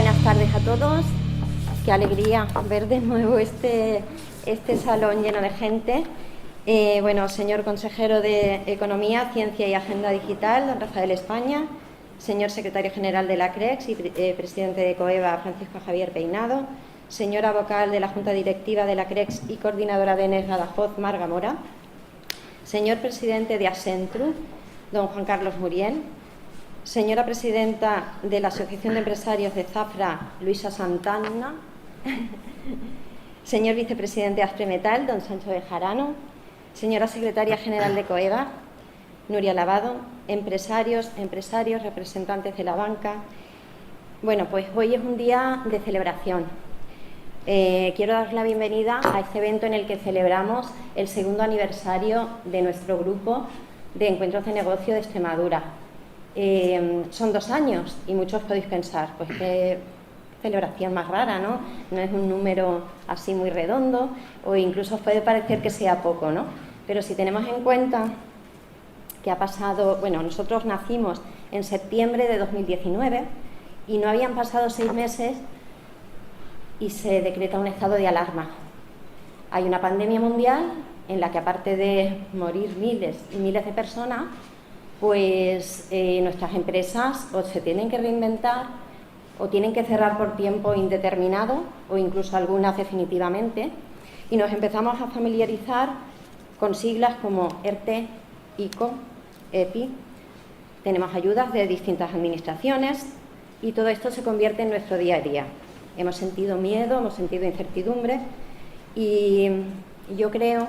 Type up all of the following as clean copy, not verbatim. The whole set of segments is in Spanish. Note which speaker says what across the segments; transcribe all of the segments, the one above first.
Speaker 1: buenas tardes a todos. Qué alegría ver de nuevo este salón lleno de gente. Bueno, señor consejero de Economía, Ciencia y Agenda Digital, don Rafael España, señor secretario general de la CREX y presidente de COEVA, Francisco Javier Peinado, señora vocal de la Junta Directiva de la CREX y coordinadora de ENES Badajoz, Marga Mora, señor presidente de Asentru, don Juan Carlos Muriel, señora presidenta de la Asociación de Empresarios de Zafra, Luisa Santana, señor vicepresidente de Aspremetal, don Sancho Bejarano, señora secretaria general de COEVA, Nuria Lavado, empresarios, representantes de la banca. Bueno, pues hoy es un día de celebración. Quiero dar la bienvenida a este evento en el que celebramos el segundo aniversario de nuestro grupo de encuentros de negocio de Extremadura. Son 2 años y muchos podéis pensar, pues qué celebración más rara, ¿no? No es un número así muy redondo o incluso os puede parecer que sea poco, ¿no? Pero si tenemos en cuenta que ha pasado, bueno, nosotros nacimos en septiembre de 2019 y no habían pasado 6 meses y se decreta un estado de alarma. Hay una pandemia mundial en la que, aparte de morir miles y miles de personas, pues nuestras empresas o se tienen que reinventar o tienen que cerrar por tiempo indeterminado o incluso algunas definitivamente, y nos empezamos a familiarizar con siglas como ERTE, ICO, EPI. Tenemos ayudas de distintas administraciones y todo esto se convierte en nuestro día a día. Hemos sentido miedo, hemos sentido incertidumbre y yo creo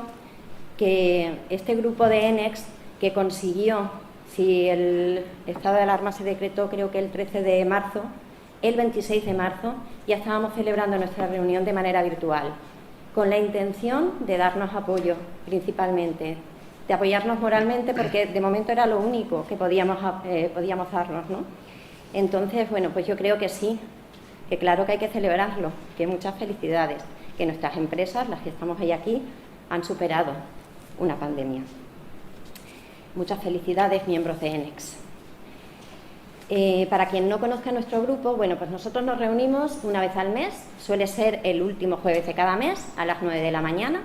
Speaker 1: que este grupo de ENEX que consiguió, si el estado de alarma se decretó creo que el 13 de marzo, el 26 de marzo ya estábamos celebrando nuestra reunión de manera virtual, con la intención de darnos apoyo principalmente, de apoyarnos moralmente, porque de momento era lo único que podíamos darnos, ¿no? Entonces, bueno, pues yo creo que sí, que claro que hay que celebrarlo, que muchas felicidades, que nuestras empresas, las que estamos hoy aquí, han superado una pandemia. Muchas felicidades, miembros de ENEX. Para quien no conozca nuestro grupo, bueno, pues nosotros nos reunimos una vez al mes, suele ser el último jueves de cada mes, a las 9 de la mañana.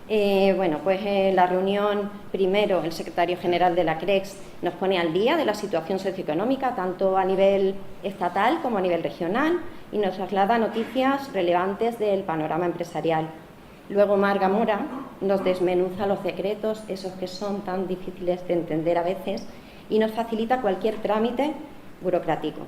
Speaker 1: Bueno, pues la reunión, primero el secretario general de la CREX nos pone al día de la situación socioeconómica, tanto a nivel estatal como a nivel regional, y nos traslada noticias relevantes del panorama empresarial. Luego Marga Mora nos desmenuza los decretos, esos que son tan difíciles de entender a veces, y nos facilita cualquier trámite burocrático.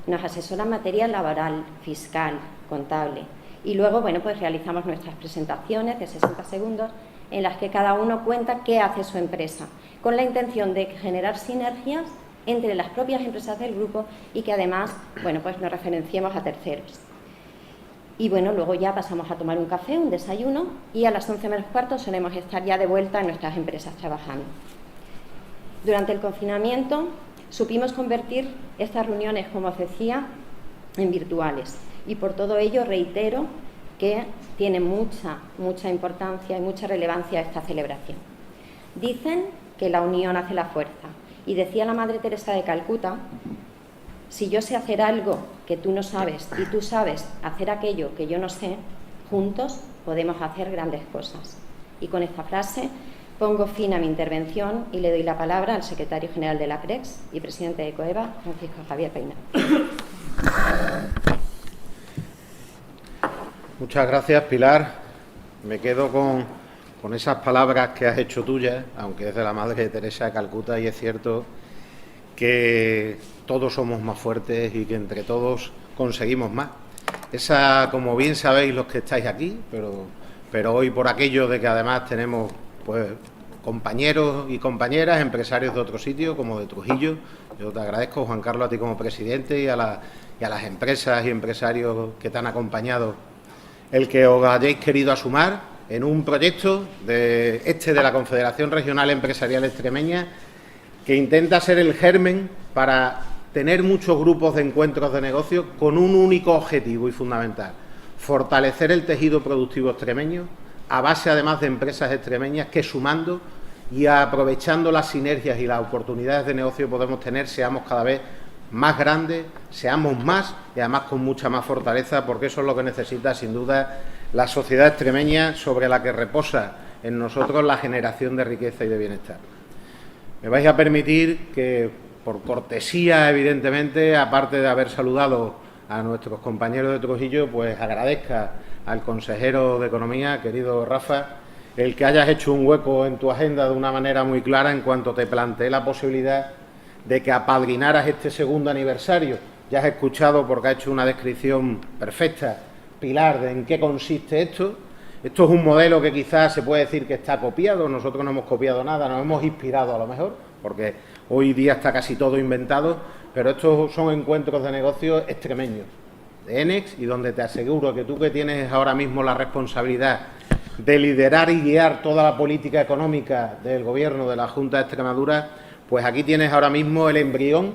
Speaker 1: Nos asesora en materia laboral, fiscal, contable. Y luego, bueno, pues realizamos nuestras presentaciones de 60 segundos en las que cada uno cuenta qué hace su empresa, con la intención de generar sinergias entre las propias empresas del grupo y que además, bueno, pues nos referenciemos a terceros. Y bueno, luego ya pasamos a tomar un café, un desayuno, y a las 11 menos cuarto solemos estar ya de vuelta en nuestras empresas trabajando. Durante el confinamiento supimos convertir estas reuniones, como os decía, en virtuales. Y por todo ello reitero que tiene mucha importancia y mucha relevancia esta celebración. Dicen que la unión hace la fuerza. Y decía la Madre Teresa de Calcuta: si yo sé hacer algo que tú no sabes y tú sabes hacer aquello que yo no sé, juntos podemos hacer grandes cosas. Y con esta frase pongo fin a mi intervención y le doy la palabra al secretario general de la CREX y presidente de COEVA, Francisco Javier Peinado.
Speaker 2: Muchas gracias, Pilar. Me quedo con esas palabras que has hecho tuyas, aunque es de la Madre Teresa de Calcuta, y es cierto que todos somos más fuertes y que entre todos conseguimos más. Esa, como bien sabéis los que estáis aquí, pero hoy por aquello de que además tenemos pues compañeros y compañeras, empresarios de otro sitio, como de Trujillo. Yo te agradezco, Juan Carlos, a ti como presidente y a las empresas y empresarios que te han acompañado, el que os hayáis querido asumar en un proyecto de la Confederación Regional Empresarial Extremeña, que intenta ser el germen para tener muchos grupos de encuentros de negocio con un único objetivo y fundamental: fortalecer el tejido productivo extremeño, a base además de empresas extremeñas que, sumando y aprovechando las sinergias y las oportunidades de negocio que podemos tener, seamos cada vez más grandes, seamos más y además con mucha más fortaleza, porque eso es lo que necesita sin duda la sociedad extremeña, sobre la que reposa en nosotros la generación de riqueza y de bienestar. Me vais a permitir que, por cortesía, evidentemente, aparte de haber saludado a nuestros compañeros de Trujillo, pues agradezca al consejero de Economía, querido Rafa, el que hayas hecho un hueco en tu agenda de una manera muy clara en cuanto te planteé la posibilidad de que apadrinaras este segundo aniversario. Ya has escuchado, porque ha hecho una descripción perfecta, Pilar, de en qué consiste esto. Esto es un modelo que quizás se puede decir que está copiado, nosotros no hemos copiado nada, nos hemos inspirado a lo mejor, porque hoy día está casi todo inventado, pero estos son encuentros de negocios extremeños, de ENEX, y donde te aseguro que tú, que tienes ahora mismo la responsabilidad de liderar y guiar toda la política económica del Gobierno de la Junta de Extremadura, pues aquí tienes ahora mismo el embrión,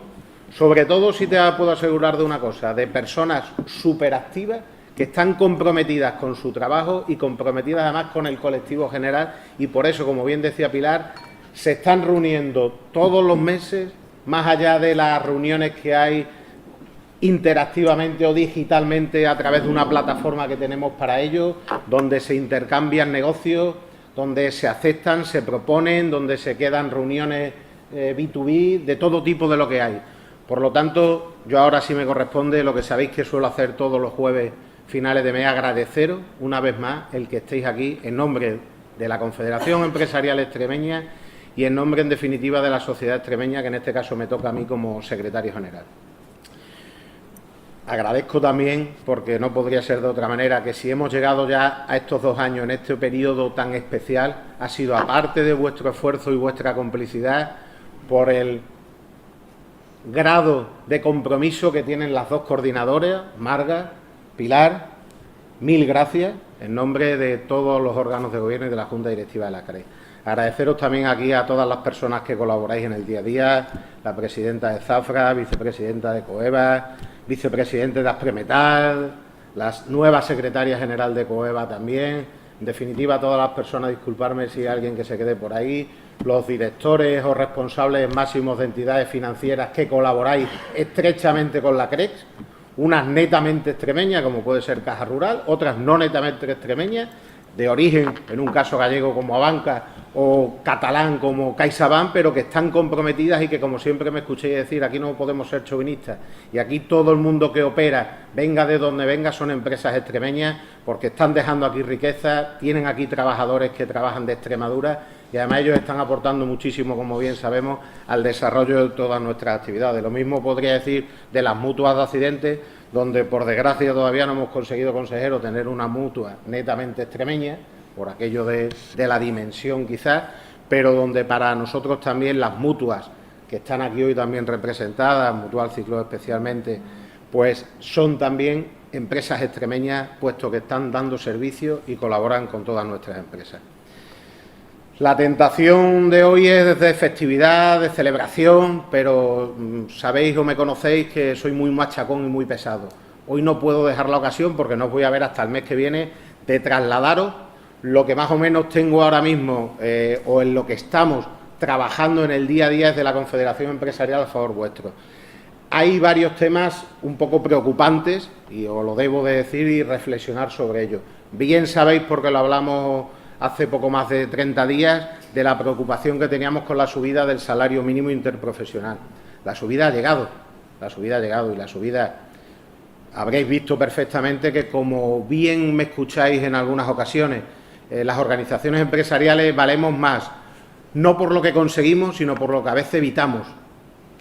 Speaker 2: sobre todo, si te puedo asegurar de una cosa, de personas superactivas que están comprometidas con su trabajo y comprometidas además con el colectivo general, y por eso, como bien decía Pilar, se están reuniendo todos los meses, más allá de las reuniones que hay interactivamente o digitalmente a través de una plataforma que tenemos para ello, donde se intercambian negocios, donde se aceptan, se proponen, donde se quedan reuniones B2B, de todo tipo de lo que hay. Por lo tanto, yo ahora sí me corresponde, lo que sabéis que suelo hacer todos los jueves finales de mes, agradeceros una vez más el que estéis aquí en nombre de la Confederación Empresarial Extremeña y en nombre, en definitiva, de la sociedad extremeña, que en este caso me toca a mí como secretario general. Agradezco también, porque no podría ser de otra manera, que si hemos llegado ya a estos 2 años, en este periodo tan especial, ha sido, aparte de vuestro esfuerzo y vuestra complicidad, por el grado de compromiso que tienen las dos coordinadoras, Marga, Pilar. Mil gracias en nombre de todos los órganos de gobierno y de la Junta Directiva de la CRE. Agradeceros también aquí a todas las personas que colaboráis en el día a día, la presidenta de Zafra, vicepresidenta de Coeva, vicepresidente de Aspremetal, las nuevas secretarias general de Coeva también, en definitiva todas las personas, disculparme si hay alguien que se quede por ahí, los directores o responsables máximos de entidades financieras que colaboráis estrechamente con la CREX, unas netamente extremeñas, como puede ser Caja Rural, otras no netamente extremeñas, de origen, en un caso gallego como Abanca o catalán como CaixaBank, pero que están comprometidas y que, como siempre me escuchéis decir, aquí no podemos ser chauvinistas y aquí todo el mundo que opera, venga de donde venga, son empresas extremeñas, porque están dejando aquí riqueza, tienen aquí trabajadores que trabajan de Extremadura y además ellos están aportando muchísimo, como bien sabemos, al desarrollo de todas nuestras actividades. Lo mismo podría decir de las mutuas de accidentes, donde por desgracia todavía no hemos conseguido, consejero, tener una mutua netamente extremeña, por aquello de la dimensión quizás, pero donde para nosotros también las mutuas, que están aquí hoy también representadas, Mutual Ciclo especialmente, pues son también empresas extremeñas, puesto que están dando servicio y colaboran con todas nuestras empresas. La tentación de hoy es de festividad, de celebración, pero sabéis o me conocéis que soy muy machacón y muy pesado. Hoy no puedo dejar la ocasión, porque no os voy a ver hasta el mes que viene, de trasladaros lo que más o menos tengo ahora mismo o en lo que estamos trabajando en el día a día desde la Confederación Empresarial a favor vuestro. Hay varios temas un poco preocupantes, y os lo debo de decir y reflexionar sobre ello. Bien sabéis, porque lo hablamos hace poco más de 30 días, de la preocupación que teníamos con la subida del salario mínimo interprofesional. La subida ha llegado, y la subida, habréis visto perfectamente que, como bien me escucháis en algunas ocasiones, las organizaciones empresariales valemos más, no por lo que conseguimos, sino por lo que a veces evitamos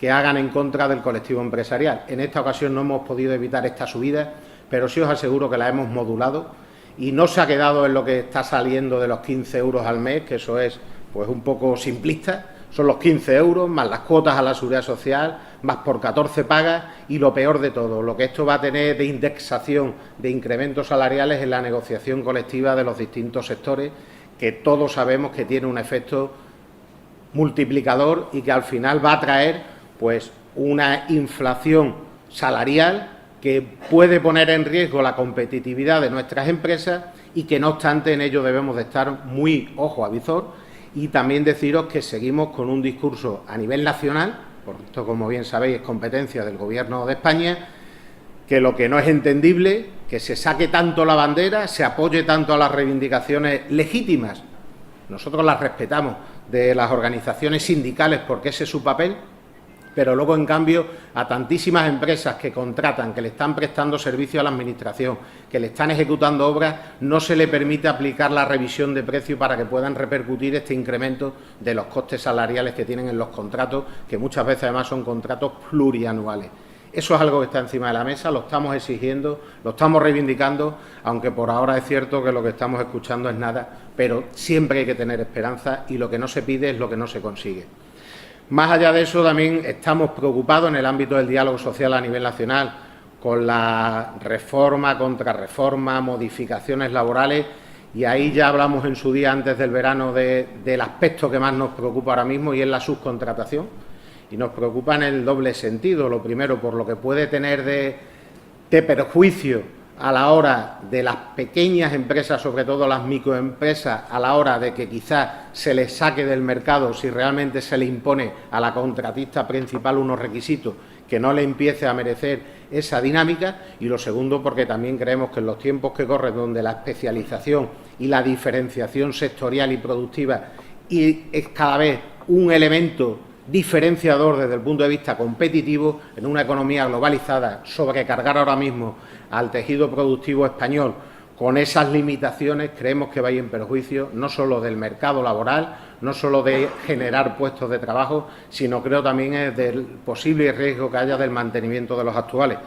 Speaker 2: que hagan en contra del colectivo empresarial. En esta ocasión no hemos podido evitar esta subida, pero sí os aseguro que la hemos modulado y no se ha quedado en lo que está saliendo de los 15 euros al mes, que eso es pues un poco simplista. Son los 15 euros más las cuotas a la seguridad social, más por 14 pagas, y lo peor de todo, lo que esto va a tener de indexación de incrementos salariales en la negociación colectiva de los distintos sectores, que todos sabemos que tiene un efecto multiplicador y que al final va a traer pues una inflación salarial que puede poner en riesgo la competitividad de nuestras empresas y que, no obstante, en ello debemos de estar muy ojo a visor. Y también deciros que seguimos con un discurso a nivel nacional por esto, como bien sabéis, es competencia del Gobierno de España, que lo que no es entendible, que se saque tanto la bandera, se apoye tanto a las reivindicaciones legítimas, nosotros las respetamos, de las organizaciones sindicales, porque ese es su papel, pero luego, en cambio, a tantísimas empresas que contratan, que le están prestando servicio a la Administración, que le están ejecutando obras, no se le permite aplicar la revisión de precio para que puedan repercutir este incremento de los costes salariales que tienen en los contratos, que muchas veces además son contratos plurianuales. Eso es algo que está encima de la mesa, lo estamos exigiendo, lo estamos reivindicando, aunque por ahora es cierto que lo que estamos escuchando es nada, pero siempre hay que tener esperanza y lo que no se pide es lo que no se consigue. Más allá de eso, también estamos preocupados en el ámbito del diálogo social a nivel nacional con la reforma, contrarreforma, modificaciones laborales, y ahí ya hablamos en su día antes del verano del aspecto que más nos preocupa ahora mismo, y es la subcontratación. Y nos preocupa en el doble sentido. Lo primero, por lo que puede tener de perjuicio a la hora de las pequeñas empresas, sobre todo las microempresas, a la hora de que quizás se les saque del mercado si realmente se le impone a la contratista principal unos requisitos que no le empiece a merecer esa dinámica. Y lo segundo, porque también creemos que en los tiempos que corren, donde la especialización y la diferenciación sectorial y productiva es cada vez un elemento diferenciador desde el punto de vista competitivo, en una economía globalizada, sobrecargar ahora mismo al tejido productivo español con esas limitaciones, creemos que va a ir en perjuicio no solo del mercado laboral, no solo de generar puestos de trabajo, sino creo también del posible riesgo que haya del mantenimiento de los actuales.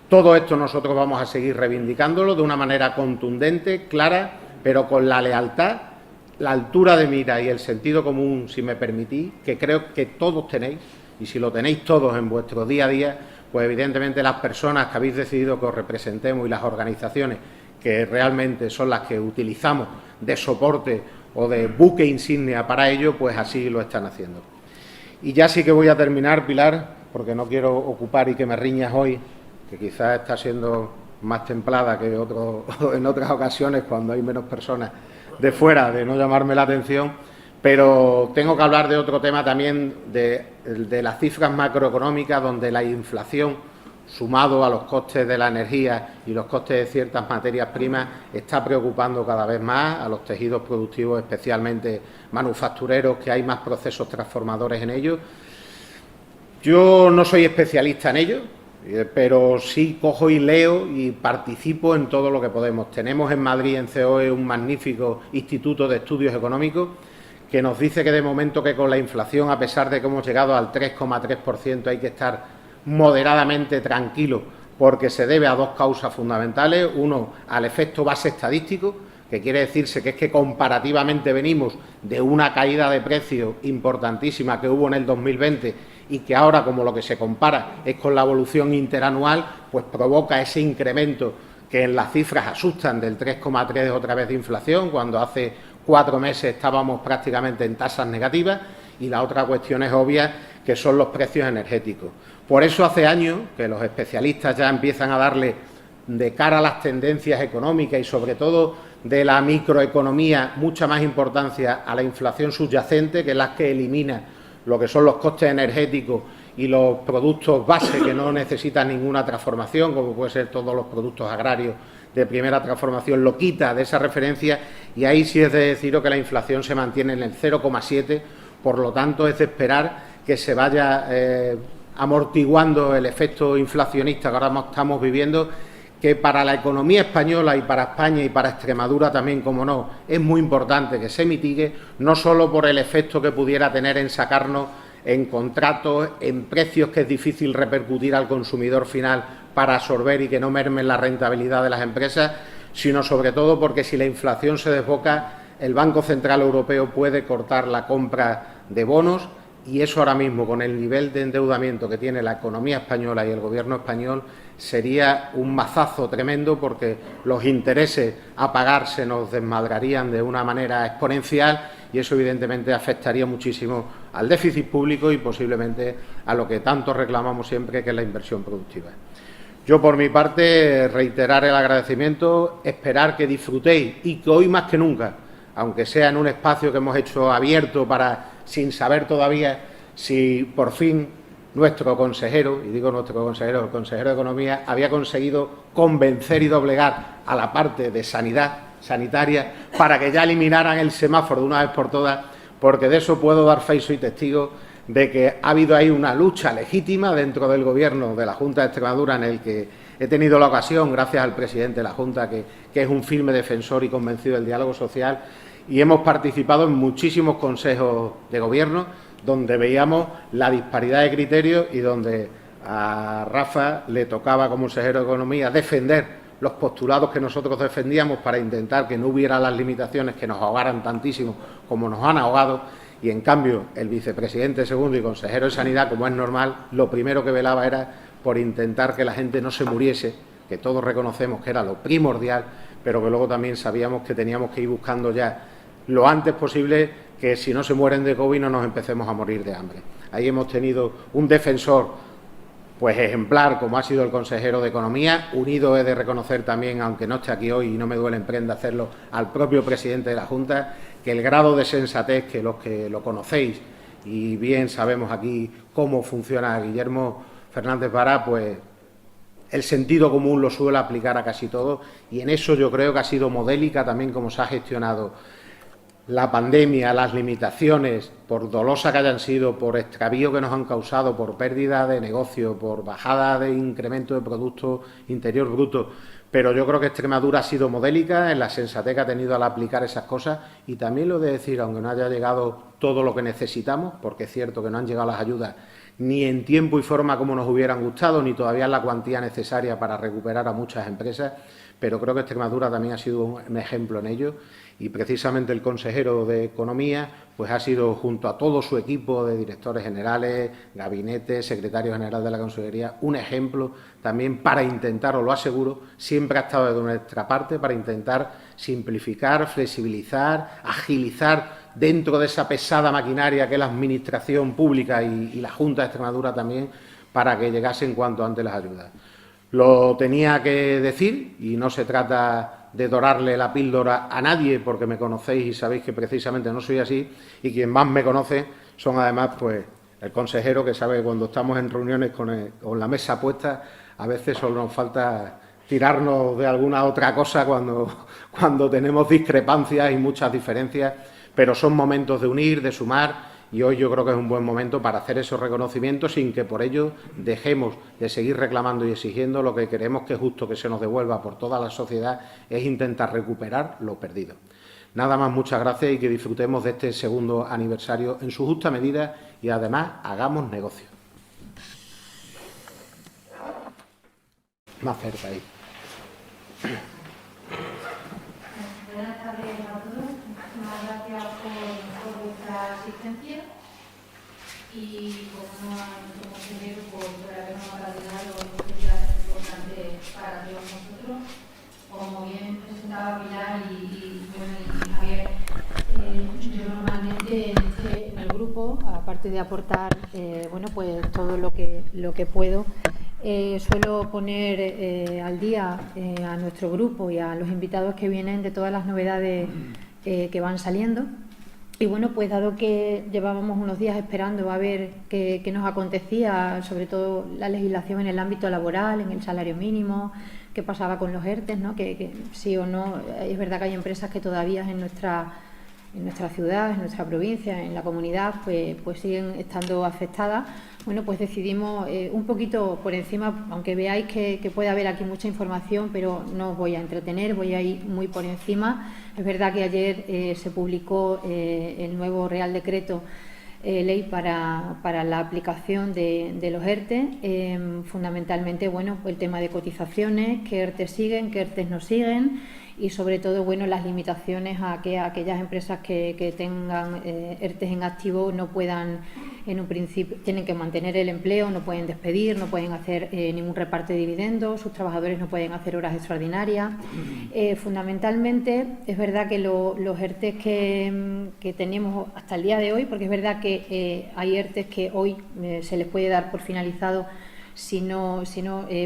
Speaker 2: Todo esto nosotros vamos a seguir reivindicándolo de una manera contundente, clara, pero con la lealtad, la altura de mira y el sentido común, si me permitís, que creo que todos tenéis, y si lo tenéis todos en vuestro día a día, pues evidentemente las personas que habéis decidido que os representemos y las organizaciones que realmente son las que utilizamos de soporte o de buque insignia para ello, pues así lo están haciendo. Y ya sí que voy a terminar, Pilar, porque no quiero ocupar y que me riñas hoy, que quizás está siendo más templada que en otras ocasiones cuando hay menos personas de fuera, de no llamarme la atención, pero tengo que hablar de otro tema también, de las cifras macroeconómicas, donde la inflación, sumado a los costes de la energía y los costes de ciertas materias primas, está preocupando cada vez más a los tejidos productivos, especialmente manufactureros, que hay más procesos transformadores en ellos. Yo no soy especialista en ello, pero sí cojo y leo y participo en todo lo que podemos. Tenemos en Madrid, en COE, un magnífico instituto de estudios económicos que nos dice que de momento que con la inflación, a pesar de que hemos llegado al 3,3%, hay que estar moderadamente tranquilo, porque se debe a dos causas fundamentales. Uno, al efecto base estadístico, que quiere decirse que es que comparativamente venimos de una caída de precios importantísima que hubo en el 2020 y que ahora, como lo que se compara es con la evolución interanual, pues provoca ese incremento que en las cifras asustan del 3,3 otra vez de inflación, cuando hace 4 meses estábamos prácticamente en tasas negativas. Y la otra cuestión es obvia, que son los precios energéticos. Por eso hace años que los especialistas ya empiezan a darle, de cara a las tendencias económicas y sobre todo de la microeconomía, mucha más importancia a la inflación subyacente, que es la que elimina lo que son los costes energéticos y los productos base que no necesitan ninguna transformación, como puede ser todos los productos agrarios de primera transformación, lo quita de esa referencia, y ahí sí es de deciros que la inflación se mantiene en el 0,7, por lo tanto es de esperar que se vaya amortiguando el efecto inflacionista que ahora estamos viviendo, que para la economía española y para España y para Extremadura también, como no, es muy importante que se mitigue, no solo por el efecto que pudiera tener en sacarnos en contratos, en precios que es difícil repercutir al consumidor final para absorber y que no mermen la rentabilidad de las empresas, sino sobre todo porque si la inflación se desboca, el Banco Central Europeo puede cortar la compra de bonos, y eso ahora mismo, con el nivel de endeudamiento que tiene la economía española y el Gobierno español, sería un mazazo tremendo, porque los intereses a pagar se nos desmadrarían de una manera exponencial, y eso evidentemente afectaría muchísimo al déficit público y posiblemente a lo que tanto reclamamos siempre, que es la inversión productiva. Yo, por mi parte, reiterar el agradecimiento, esperar que disfrutéis y que hoy más que nunca, aunque sea en un espacio que hemos hecho abierto sin saber todavía si por fin nuestro consejero, y digo nuestro consejero, el consejero de Economía, había conseguido convencer y doblegar a la parte de sanitaria para que ya eliminaran el semáforo de una vez por todas, porque de eso puedo dar fe y soy testigo de que ha habido ahí una lucha legítima dentro del Gobierno de la Junta de Extremadura, en el que he tenido la ocasión, gracias al presidente de la Junta, que es un firme defensor y convencido del diálogo social, y hemos participado en muchísimos consejos de Gobierno donde veíamos la disparidad de criterios y donde a Rafa le tocaba, como consejero de Economía, defender los postulados que nosotros defendíamos para intentar que no hubiera las limitaciones que nos ahogaran tantísimo como nos han ahogado, y en cambio el vicepresidente segundo y consejero de Sanidad, como es normal, lo primero que velaba era por intentar que la gente no se muriese, que todos reconocemos que era lo primordial, pero que luego también sabíamos que teníamos que ir buscando ya lo antes posible que si no se mueren de COVID no nos empecemos a morir de hambre. Ahí hemos tenido un defensor pues ejemplar, como ha sido el consejero de Economía. Unido he de reconocer también, aunque no esté aquí hoy y no me duele en prenda hacerlo, al propio presidente de la Junta, que el grado de sensatez, que los que lo conocéis y bien sabemos aquí cómo funciona Guillermo Fernández Vara, pues el sentido común lo suele aplicar a casi todo, y en eso yo creo que ha sido modélica también como se ha gestionado la pandemia, las limitaciones, por dolosa que hayan sido, por extravío que nos han causado, por pérdida de negocio, por bajada de incremento de Producto Interior Bruto. Pero yo creo que Extremadura ha sido modélica en la sensatez que ha tenido al aplicar esas cosas, y también lo he de decir, aunque no haya llegado todo lo que necesitamos, porque es cierto que no han llegado las ayudas ni en tiempo y forma como nos hubieran gustado, ni todavía en la cuantía necesaria para recuperar a muchas empresas, pero creo que Extremadura también ha sido un ejemplo en ello, y precisamente el consejero de Economía pues ha sido, junto a todo su equipo de directores generales, gabinete, secretario general de la Consellería, un ejemplo también para intentar, os lo aseguro, siempre ha estado de nuestra parte para intentar simplificar, flexibilizar, agilizar dentro de esa pesada maquinaria que es la Administración Pública y la Junta de Extremadura también, para que llegasen cuanto antes las ayudas. Lo tenía que decir, y no se trata de dorarle la píldora a nadie, porque me conocéis y sabéis que precisamente no soy así, y quien más me conoce son además pues el consejero, que sabe que cuando estamos en reuniones con la mesa puesta, a veces solo nos falta tirarnos de alguna otra cosa cuando tenemos discrepancias y muchas diferencias, pero son momentos de unir, de sumar. Y hoy yo creo que es un buen momento para hacer esos reconocimientos sin que por ello dejemos de seguir reclamando y exigiendo. Lo que queremos que es justo que se nos devuelva por toda la sociedad es intentar recuperar lo perdido. Nada más, muchas gracias, y que disfrutemos de este segundo aniversario en su justa medida y además hagamos negocio. Más cerca ahí.
Speaker 3: Buenas tardes a todos. Muchísimas gracias por vuestra asistencia y, como no, a nuestro consejero por habernos apadrinado iniciativas tan importantes para todos nosotros. Como bien presentaba Pilar y Javier, yo normalmente en el grupo, aparte de aportar pues todo lo que puedo, suelo poner al día a nuestro grupo y a los invitados que vienen de todas las novedades que van saliendo. Y bueno, pues dado que llevábamos unos días esperando a ver qué nos acontecía, sobre todo la legislación en el ámbito laboral, en el salario mínimo, qué pasaba con los ERTES, ¿no? Que sí o no, es verdad que hay empresas que todavía en nuestra ciudad, en nuestra provincia, en la comunidad, pues siguen estando afectadas. Bueno, pues decidimos un poquito por encima, aunque veáis que puede haber aquí mucha información, pero no os voy a entretener, voy a ir muy por encima. Es verdad que ayer se publicó el nuevo Real Decreto Ley para la aplicación de los ERTE, fundamentalmente, bueno, el tema de cotizaciones, qué ERTE siguen, qué ERTE no siguen, y sobre todo, bueno, las limitaciones a que aquellas empresas que tengan ERTE en activo no puedan, en un principio, tienen que mantener el empleo, no pueden despedir, no pueden hacer ningún reparte de dividendos, sus trabajadores no pueden hacer horas extraordinarias. Fundamentalmente, es verdad que los ERTE que tenemos hasta el día de hoy, porque es verdad que hay ERTE que hoy se les puede dar por finalizado si no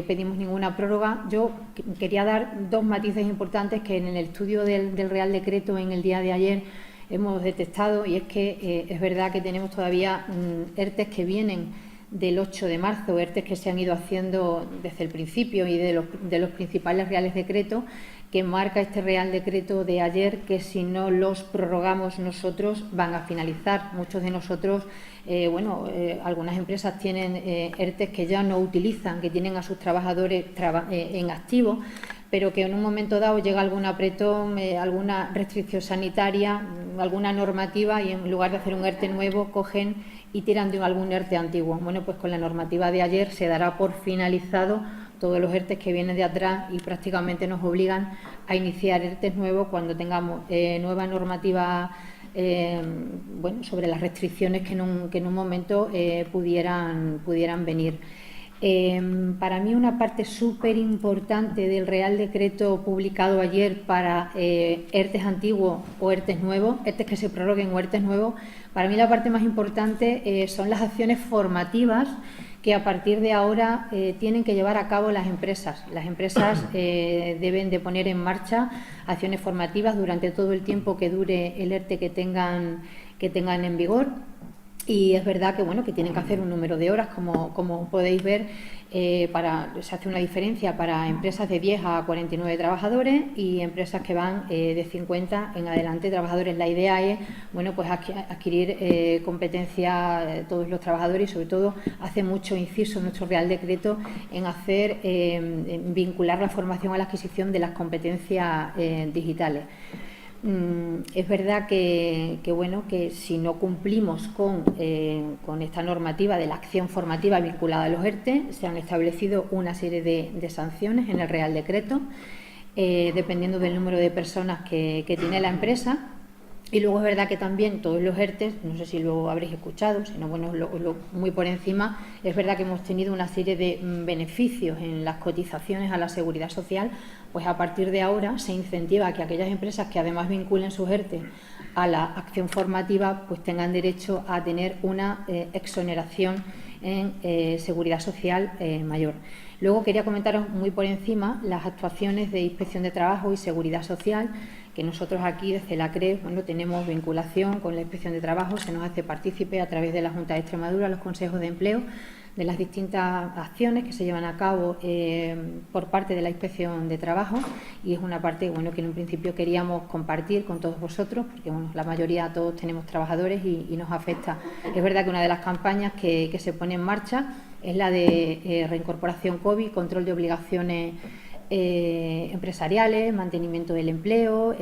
Speaker 3: pedimos ninguna prórroga. Yo quería dar dos matices importantes que en el estudio del Real Decreto en el día de ayer hemos detectado, y es que es verdad que tenemos todavía ERTEs que vienen
Speaker 4: del 8 de marzo, ERTEs que se han ido haciendo desde el principio y de los principales reales decretos, que marca este Real Decreto de ayer, que si no los prorrogamos nosotros van a finalizar. Muchos de nosotros, algunas empresas tienen ERTEs que ya no utilizan, que tienen a sus trabajadores en activo, pero que en un momento dado llega algún apretón, alguna restricción sanitaria, alguna normativa, y en lugar de hacer un ERTE nuevo, cogen y tiran de algún ERTE antiguo. Bueno, pues con la normativa de ayer se dará por finalizado todos los ERTEs que vienen de atrás y prácticamente nos obligan a iniciar ERTEs nuevos cuando tengamos nueva normativa sobre las restricciones que en un momento pudieran venir. Para mí una parte súper importante del Real Decreto publicado ayer para ERTEs antiguos o ERTEs nuevos, ERTEs que se prorroguen o ERTEs nuevos, para mí la parte más importante son las acciones formativas que a partir de ahora tienen que llevar a cabo las empresas. Las empresas deben de poner en marcha acciones formativas durante todo el tiempo que dure el ERTE que tengan en vigor. Y es verdad que tienen que hacer un número de horas, como podéis ver, se hace una diferencia para empresas de 10 a 49 trabajadores y empresas que van de 50 en adelante trabajadores. La idea es adquirir competencia todos los trabajadores y sobre todo hace mucho inciso nuestro Real Decreto en vincular la formación a la adquisición de las competencias digitales. Es verdad que si no cumplimos con esta normativa de la acción formativa vinculada a los ERTE, se han establecido una serie de sanciones en el Real Decreto, dependiendo del número de personas que tiene la empresa. Y luego es verdad que también todos los ERTEs, no sé si lo habréis escuchado, sino muy por encima, es verdad que hemos tenido una serie de beneficios en las cotizaciones a la Seguridad Social, pues a partir de ahora se incentiva a que aquellas empresas que además vinculen sus ERTE a la acción formativa, pues tengan derecho a tener una exoneración en Seguridad Social mayor. Luego quería comentaros muy por encima las actuaciones de Inspección de Trabajo y Seguridad Social, que nosotros aquí desde la CRE tenemos vinculación con la Inspección de Trabajo, se nos hace partícipe a través de la Junta de Extremadura, los consejos de empleo, de las distintas acciones que se llevan a cabo por parte de la Inspección de Trabajo, y es una parte que en un principio queríamos compartir con todos vosotros, porque la mayoría, todos tenemos trabajadores y nos afecta. Es verdad que una de las campañas que se pone en marcha es la de reincorporación COVID, control de obligaciones empresariales, mantenimiento del empleo,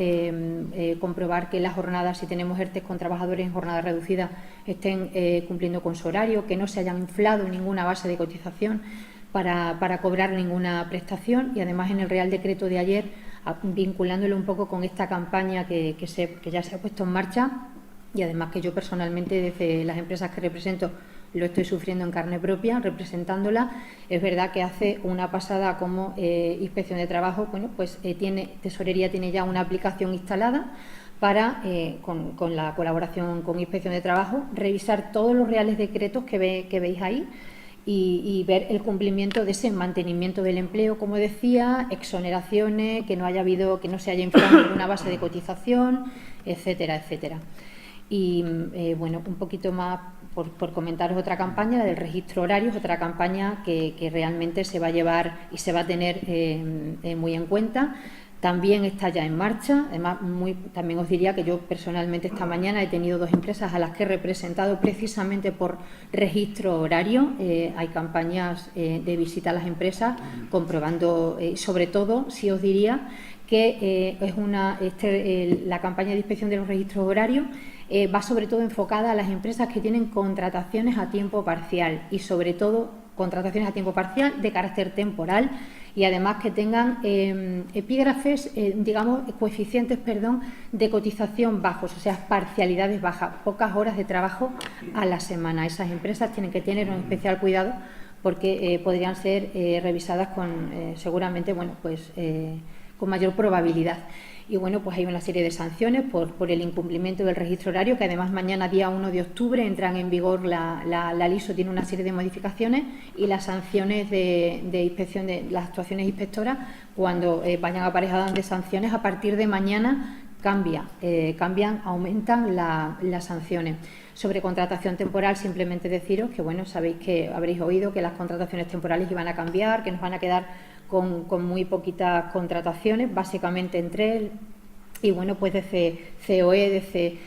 Speaker 4: comprobar que las jornadas, si tenemos ERTEs con trabajadores en jornada reducida, estén cumpliendo con su horario, que no se hayan inflado ninguna base de cotización para cobrar ninguna prestación. Y además en el Real Decreto de ayer, vinculándolo un poco con esta campaña que ya se ha puesto en marcha, y además que yo personalmente desde las empresas que represento lo estoy sufriendo en carne propia, representándola. Es verdad que hace una pasada como Inspección de Trabajo, Tesorería tiene ya una aplicación instalada para, con la colaboración con Inspección de Trabajo, revisar todos los reales decretos que veis ahí y ver el cumplimiento de ese mantenimiento del empleo, como decía, exoneraciones, que no se haya inflado ninguna base de cotización, etcétera, etcétera. Y un poquito más por comentaros otra campaña, la del registro horario, es otra campaña que realmente se va a llevar y se va a tener muy en cuenta. También está ya en marcha. Además, también os diría que yo personalmente esta mañana he tenido 2 empresas a las que he representado precisamente por registro horario. Hay campañas de visita a las empresas comprobando, sobre todo, si os diría que la campaña de inspección de los registros horarios va sobre todo enfocada a las empresas que tienen contrataciones a tiempo parcial y sobre todo contrataciones a tiempo parcial de carácter temporal y además que tengan coeficientes de cotización bajos, o sea, parcialidades bajas, pocas horas de trabajo a la semana. Esas empresas tienen que tener un especial cuidado porque podrían ser revisadas seguramente con mayor probabilidad. Y pues hay una serie de sanciones por el incumplimiento del registro horario, que además mañana, día 1 de octubre, entran en vigor la LISO, tiene una serie de modificaciones, y las sanciones de inspección, de las actuaciones inspectoras, cuando vayan aparejadas de sanciones, a partir de mañana aumentan las sanciones. Sobre contratación temporal, simplemente deciros que, bueno, sabéis que habréis oído que las contrataciones temporales iban a cambiar, que nos van a quedar con muy poquitas contrataciones, básicamente en 3, y bueno, pues desde COE, desde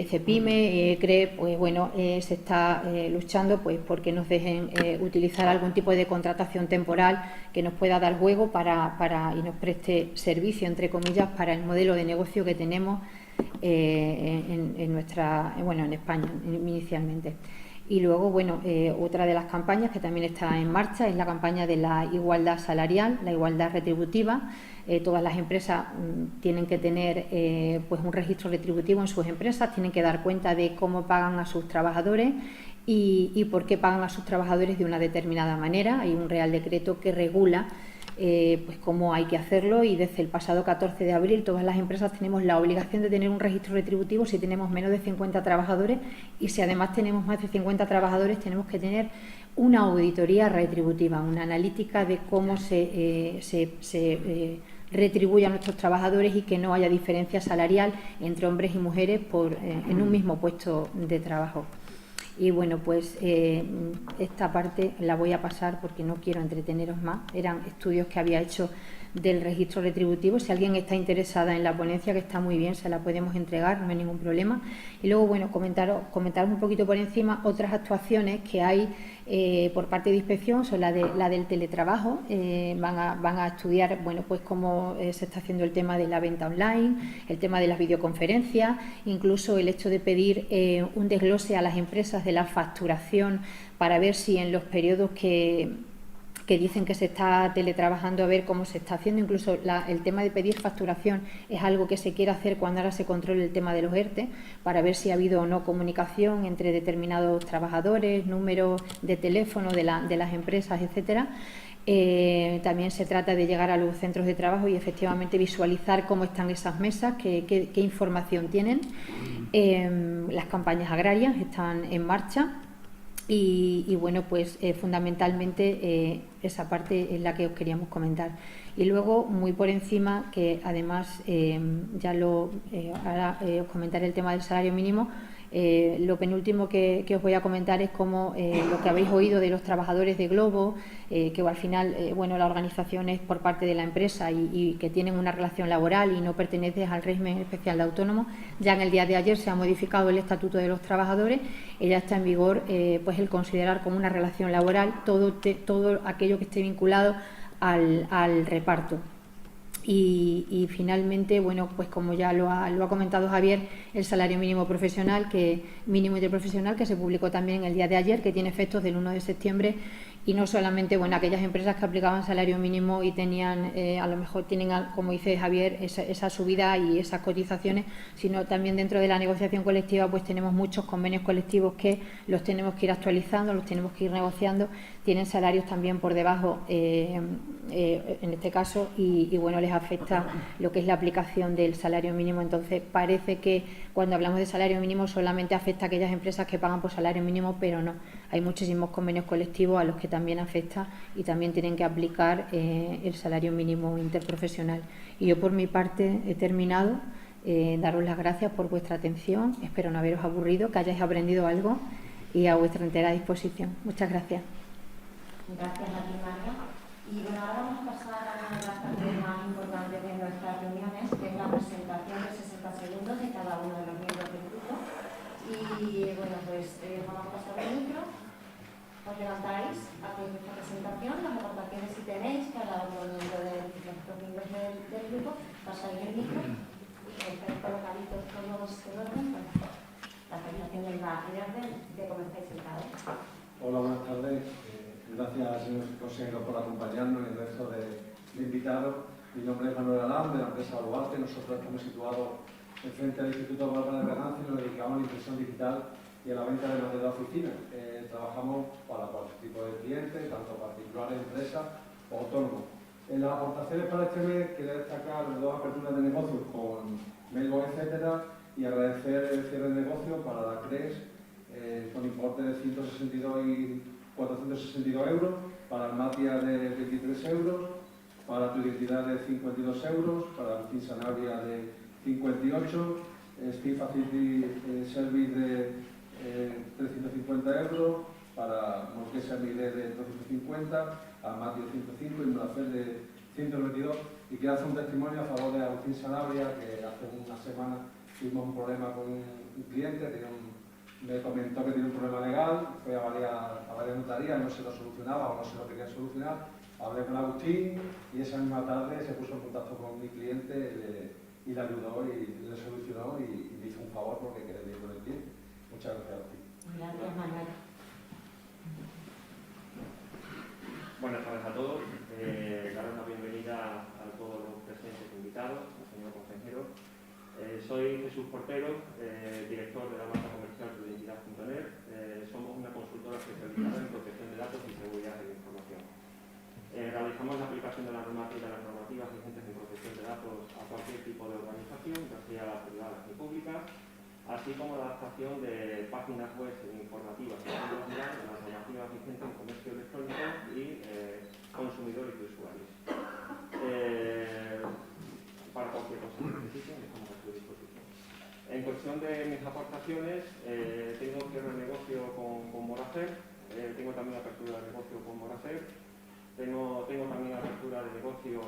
Speaker 4: CEPIME, CRE, pues bueno, se está luchando pues porque nos dejen utilizar algún tipo de contratación temporal que nos pueda dar juego y nos preste servicio, entre comillas, para el modelo de negocio que tenemos en España inicialmente. Y luego, bueno, otra de las campañas que también está en marcha es la campaña de la igualdad salarial, la igualdad retributiva. Todas las empresas tienen que tener pues un registro retributivo en sus empresas, tienen que dar cuenta de cómo pagan a sus trabajadores y por qué pagan a sus trabajadores de una determinada manera. Hay un Real Decreto que regula pues cómo hay que hacerlo, y desde el pasado 14 de abril todas las empresas tenemos la obligación de tener un registro retributivo si tenemos menos de 50 trabajadores, y si además tenemos más de 50 trabajadores tenemos que tener una auditoría retributiva, una analítica de cómo se retribuye a nuestros trabajadores y que no haya diferencia salarial entre hombres y mujeres en un mismo puesto de trabajo. Y bueno, pues esta parte la voy a pasar porque no quiero entreteneros más. Eran estudios que había hecho del registro retributivo. Si alguien está interesada en la ponencia, que está muy bien, se la podemos entregar, no hay ningún problema. Y luego, bueno, comentaros un poquito por encima otras actuaciones que hay por parte de inspección, son la del teletrabajo. Van a estudiar, bueno, pues cómo se está haciendo el tema de la venta online, el tema de las videoconferencias, incluso el hecho de pedir un desglose a las empresas de la facturación para ver si en los periodos que dicen que se está teletrabajando, a ver cómo se está haciendo. Incluso el tema de pedir facturación es algo que se quiere hacer cuando ahora se controle el tema de los ERTE, para ver si ha habido o no comunicación entre determinados trabajadores, números de teléfono de las empresas, etcétera. También se trata de llegar a los centros de trabajo y efectivamente visualizar cómo están esas mesas, qué información tienen. Las campañas agrarias están en marcha. Y bueno, pues fundamentalmente esa parte es la que os queríamos comentar. Y luego, muy por encima, que además ahora os comentaré el tema del salario mínimo. Lo penúltimo que os voy a comentar es cómo lo que habéis oído de los trabajadores de Glovo, que al final bueno, la organización es por parte de la empresa y que tienen una relación laboral y no pertenecen al régimen especial de autónomos. Ya en el día de ayer se ha modificado el Estatuto de los Trabajadores y ya está en vigor pues el considerar como una relación laboral todo aquello que esté vinculado al reparto. Y finalmente, bueno, pues como ya lo ha comentado Javier, el salario mínimo profesional, mínimo interprofesional, que se publicó también el día de ayer, que tiene efectos del 1 de septiembre, y no solamente, bueno, aquellas empresas que aplicaban salario mínimo y tenían, a lo mejor tienen, como dice Javier, esa subida y esas cotizaciones, sino también dentro de la negociación colectiva, pues tenemos muchos convenios colectivos que los tenemos que ir actualizando, los tenemos que ir negociando, tienen salarios también por debajo, en este caso, y bueno, les afecta lo que es la aplicación del salario mínimo. Entonces, parece que cuando hablamos de salario mínimo solamente afecta a aquellas empresas que pagan por salario mínimo, pero no. Hay muchísimos convenios colectivos a los que también afecta y también tienen que aplicar el salario mínimo interprofesional. Y yo, por mi parte, he terminado. Daros las gracias por vuestra atención. Espero no haberos aburrido, que hayáis aprendido algo, y a vuestra entera disposición. Muchas gracias.
Speaker 1: Gracias a ti, María. Y bueno, ahora vamos a pasar a una de las partes más importantes de nuestras reuniones, que es la presentación de 60 segundos de cada uno de los miembros del grupo. Y bueno, pues vamos a pasar el micro. Os levantáis, hacéis vuestra presentación, las aportaciones si tenéis, cada uno de los miembros del grupo, pasáis el micro y estáis colocaditos todos en orden. Bueno, la presentación va en orden de cómo estáis sentados.
Speaker 5: Hola, buenas tardes. Gracias, señor consejero, por acompañarnos y el resto de invitados. Mi nombre es Manuel Alán, de la empresa Baluarte. Nosotros estamos situados frente al Instituto Bárbara de Berganza y nos dedicamos a la impresión digital y a la venta de material de oficina. Trabajamos para cualquier tipo de clientes, tanto particulares, empresas o autónomos. En las aportaciones para este mes quería destacar 2 aperturas de negocios con Melgo, etcétera, y agradecer el cierre de negocio para la CRES con importe de 462 euros, para Almatia de 23 euros, para Tu Identidad de 52 euros, para Alcín Sanabria de 58, Speed Facility Service de 350 euros, para Morquesa Miguel de 250, Amati de 105 y Mulafer de 122. Y quiero hacer un testimonio a favor de Agustín Sanabria, que hace una semana tuvimos un problema con un cliente, me comentó que tiene un problema legal, fue a varias notarías, no se lo solucionaba o no se lo quería solucionar. Hablé con Agustín y esa misma tarde se puso en contacto con mi cliente y le ayudó y le solucionó y me hizo un favor porque quería ir con el cliente. Muchas gracias, Agustín.
Speaker 1: Gracias, Manuel.
Speaker 6: Buenas tardes a todos. Dar una bienvenida a todos los presentes invitados, al señor consejero. Soy Jesús Portero, director de la marca comercial Identidad.net. Somos una consultora especializada en protección de datos y seguridad de la información. Realizamos la aplicación de las normativas vigentes en protección de datos a cualquier tipo de organización, ya sea privadas ni públicas, así como la adaptación de páginas web informativas de las normativas vigentes en comercio electrónico y consumidores y usuarios. Para cualquier cosa que necesiten, estamos a su disposición. En cuestión de mis aportaciones, tengo cierre de negocio con Moracer, tengo también apertura de negocio con Moracer, tengo también apertura de negocio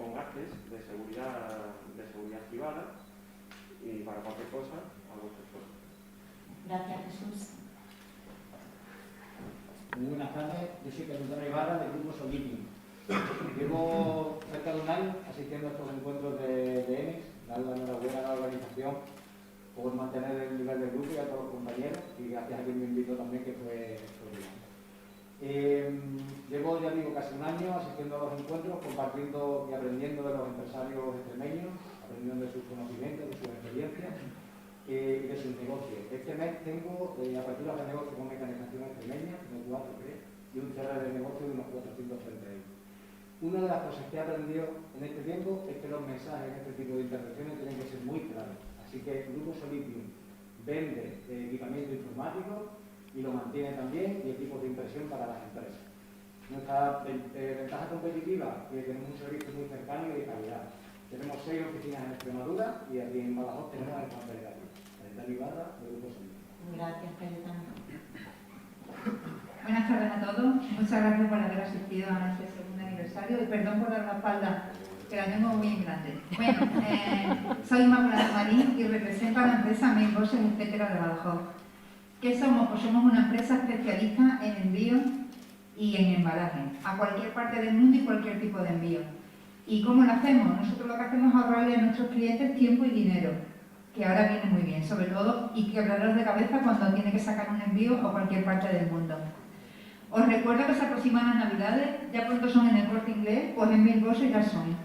Speaker 6: con Gartes de seguridad privada, y para cualquier cosa, a vuestro esfuerzo.
Speaker 1: Gracias, Jesús.
Speaker 7: Muy buenas tardes, yo soy Carlos Ibarra del Grupo Solidium. Llevo cerca de un año asistiendo a estos encuentros de ENIX, dar la enhorabuena a la organización por mantener el nivel del grupo y a todos los compañeros, y gracias a quien me invitó también, que fue llevo, ya digo, casi un año asistiendo a los encuentros, compartiendo y aprendiendo de los empresarios extremeños, aprendiendo de sus conocimientos, de sus experiencias y de sus negocios. Este mes tengo aperturas de negocio con mecanización extremeña, de 4 creo, y un cierre de negocio de unos 430 euros. Una de las cosas que he aprendido en este tiempo es que los mensajes en este tipo de intervenciones tienen que ser muy claros. Así que el Grupo Solidium vende equipamiento informático y lo mantiene también, y equipos de impresión para las empresas. Nuestra ventaja competitiva es que tenemos un servicio muy cercano y de calidad. Tenemos 6 oficinas en Extremadura y aquí en Badajoz tenemos el Juan Belgrano. Cayetano Ibarra, del Grupo Solidium.
Speaker 1: Gracias, Cayetano.
Speaker 3: Buenas tardes a todos. Muchas gracias por haber asistido a nuestro segundo aniversario y perdón por dar la espalda, que la tengo muy grande. Bueno, soy Inmaculada Marín y represento a la empresa Mail Boxes, etcétera, de Badajoz. ¿Qué somos? Pues somos una empresa especialista en envío y en embalaje a cualquier parte del mundo y cualquier tipo de envío. ¿Y cómo lo hacemos? Nosotros lo que hacemos es ahorrarle a nuestros clientes tiempo y dinero, que ahora viene muy bien, sobre todo, y quebraros de cabeza cuando tiene que sacar un envío a cualquier parte del mundo. Os recuerdo que se aproximan las Navidades, ya pronto son en el Corte Inglés, pues en Mail Boxes ya son.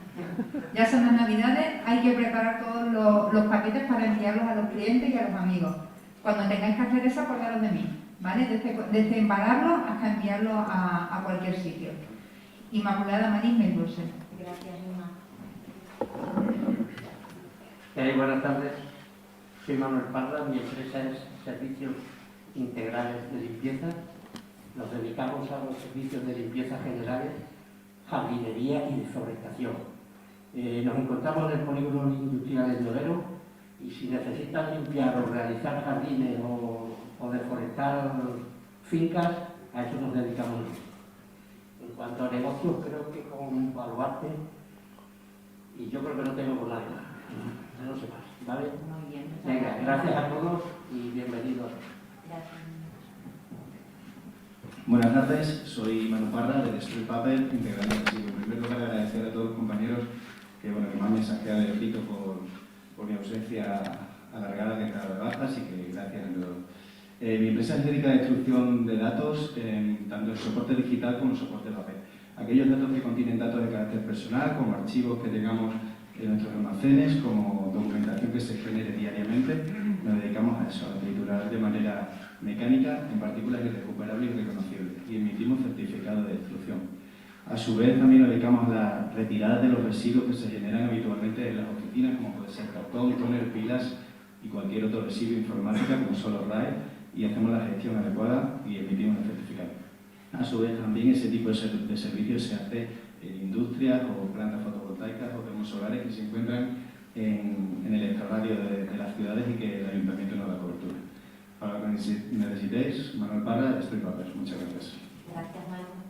Speaker 3: Ya son las Navidades, hay que preparar todos los paquetes para enviarlos a los clientes y a los amigos. Cuando tengáis que hacer eso, acordaros de mí, ¿vale? Desde embalarlo hasta enviarlo a cualquier sitio. Inmaculada Marín, Mail Boxes.
Speaker 1: Gracias, Inma.
Speaker 8: Buenas tardes, soy Manuel Parra, mi empresa es Servicios Integrales de Limpieza. Nos dedicamos a los servicios de limpieza generales, jardinería y deforestación. Nos encontramos en el polígono industrial de Llorero y si necesitan limpiar o realizar jardines o deforestar fincas, a eso nos dedicamos nosotros. En cuanto a negocios, creo que con Baluarte, y yo creo que no tengo por nadie más. No sé más, ¿vale?
Speaker 1: Muy bien.
Speaker 8: Venga, gracias a todos y bienvenidos.
Speaker 1: Gracias.
Speaker 9: Buenas tardes, soy Manu Parra de Destroy Paper, integrante de Archivo. En primer lugar, agradecer a todos los compañeros que me han mensajeado de ojito por mi ausencia alargada, que he estado de baja, así que gracias a todos. Mi empresa se dedica a la destrucción de datos, tanto el soporte digital como el soporte papel. Aquellos datos que contienen datos de carácter personal, como archivos que tengamos en nuestros almacenes, como documentación que se genere diariamente, nos dedicamos a eso, a triturar de manera mecánica, en partículas irrecuperables y reconocibles, y emitimos certificados de destrucción. A su vez, también nos dedicamos a la retirada de los residuos que se generan habitualmente en las oficinas, como puede ser cartón, tóner, pilas y cualquier otro residuo informático, como son los RAE, y hacemos la gestión adecuada y emitimos el certificado. A su vez, también ese tipo de servicios se hace en industrias o plantas fotovoltaicas o termosolares que se encuentran en el extrarradio de las ciudades y que el Ayuntamiento nos da cobertura. Para lo que necesitéis, Manuel Parra, estoy para ver. Muchas gracias.
Speaker 1: Gracias, Manuel.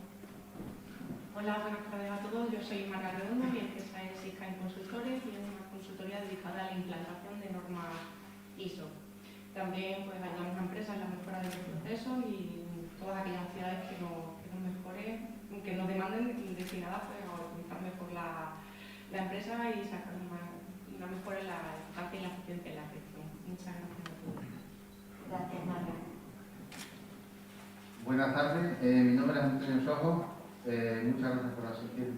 Speaker 10: Hola, buenas tardes a todos. Yo soy Marga Redondo, mi empresa es Siscain Consultores y es una consultoría dedicada a la implantación de normas ISO. También pues, ayudamos a empresas en la mejora de los procesos y todas aquellas actividades que nos mejoren, que nos demanden destinadas pues, a optimizar mejor la empresa y sacar una mejora en la eficacia y la eficiencia en la gestión. Muchas gracias a todos.
Speaker 1: Gracias, Marga.
Speaker 11: Buenas tardes, mi nombre es Antonio Sojo. Muchas gracias por asistir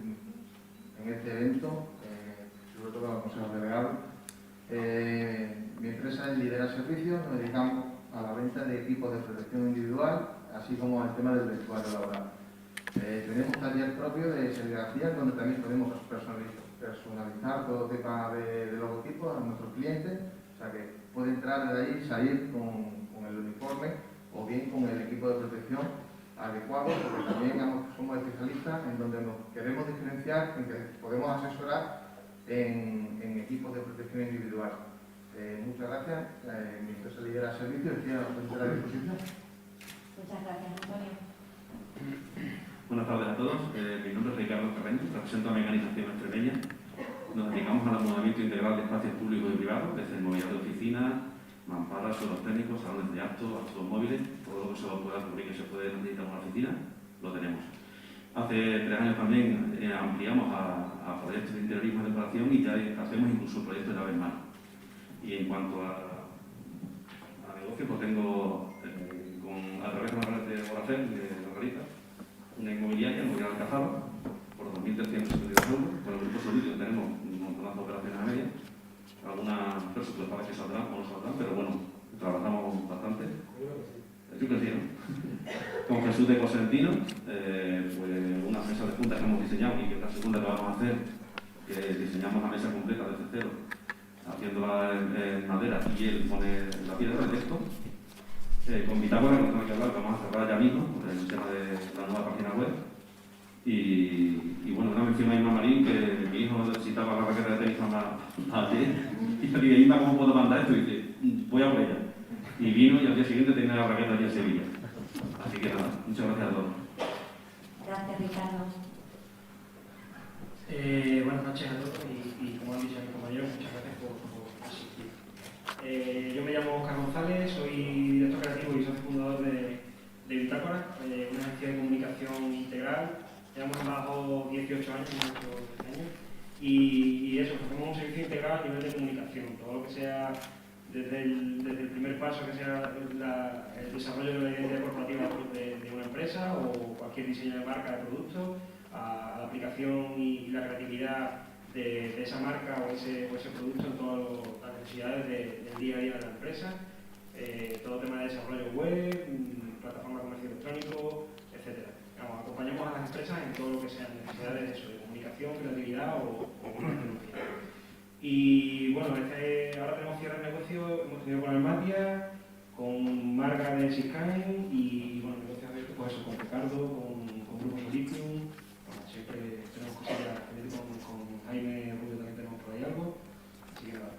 Speaker 11: en este evento, sobre todo a los consejos delegados. Mi empresa es Lidera Servicios, nos dedicamos a la venta de equipos de protección individual, así como al tema del vestuario laboral. Tenemos taller propio de serigrafía, donde también podemos personalizar todo tema de logotipos a nuestros clientes, o sea que puede entrar de ahí y salir con el uniforme o bien con el equipo de protección adecuado, porque también somos especialistas en donde nos queremos diferenciar, en que podemos asesorar en equipos de protección individual. Muchas gracias. Mi empresa Lidera Servicios, estoy a la disposición.
Speaker 1: Muchas gracias, Antonio.
Speaker 12: Buenas tardes a todos. Mi nombre es Ricardo Carreño, represento a Mecanización Extremeña. Nos dedicamos al acomodamiento integral de espacios públicos y privados, desde el mobiliario de oficinas, mamparas, suelos técnicos, salones de actos, automóviles, todo lo que se pueda cubrir que se puede necesitar en una oficina, lo tenemos. Hace 3 años también ampliamos a proyectos de interiorismo y decoración y ya hacemos incluso proyectos de llave en mano. Y en cuanto a negocio, pues tengo, a través de una red de Oracel, de la realiza, una inmobiliaria, Alcazaba, por 2.372 euros. Con el grupo Solideo tenemos un montonazo de operaciones a media. Algunas presupuestadas que saldrán o no saldrán, pero bueno, trabajamos bastante. Yo que sí, ¿no? Con Jesús de Cosentino, pues una mesa de junta que hemos diseñado y que esta segunda que vamos a hacer, que diseñamos la mesa completa desde cero, haciéndola en madera y él pone la piedra de texto. Con Bitácora, que nos tenemos que hablar, que vamos a cerrar ya mismo, por el tema de la nueva página web. Y bueno, una mención a Inma Marín, que mi hijo necesitaba la raqueta de tenis ayer. Y le dije, Inma, ¿cómo puedo mandar esto? Y dice, voy a por ella. Y vino y al día siguiente tenía la raqueta allí en Sevilla. Así que nada, muchas gracias a todos.
Speaker 1: Gracias, Ricardo.
Speaker 13: Buenas noches a todos y como han dicho mis compañeros, muchas gracias por asistir. Yo me llamo Oscar González, soy director creativo y socio fundador de Bitácora, una agencia de comunicación integral. Llevamos trabajado 18 años, y eso, hacemos un servicio integral a nivel de comunicación, todo lo que sea desde el primer paso, que sea el desarrollo de la identidad corporativa de una empresa o cualquier diseño de marca de producto, a la aplicación y la creatividad de esa marca o ese producto en todas las necesidades del día a día de la empresa, todo tema de desarrollo web, plataforma de comercio electrónico, etc. Acompañamos a las empresas en todo lo que sean necesidades de eso, de comunicación, creatividad o tecnología. Y bueno, ahora tenemos cierre de negocio, hemos tenido con Almatia, con Marga de Siscain y bueno, negocios abiertos pues eso, con Ricardo, con Grupo Solitium, bueno, siempre tenemos cosillas, con Jaime Rubio también tenemos por ahí algo. Así que nada,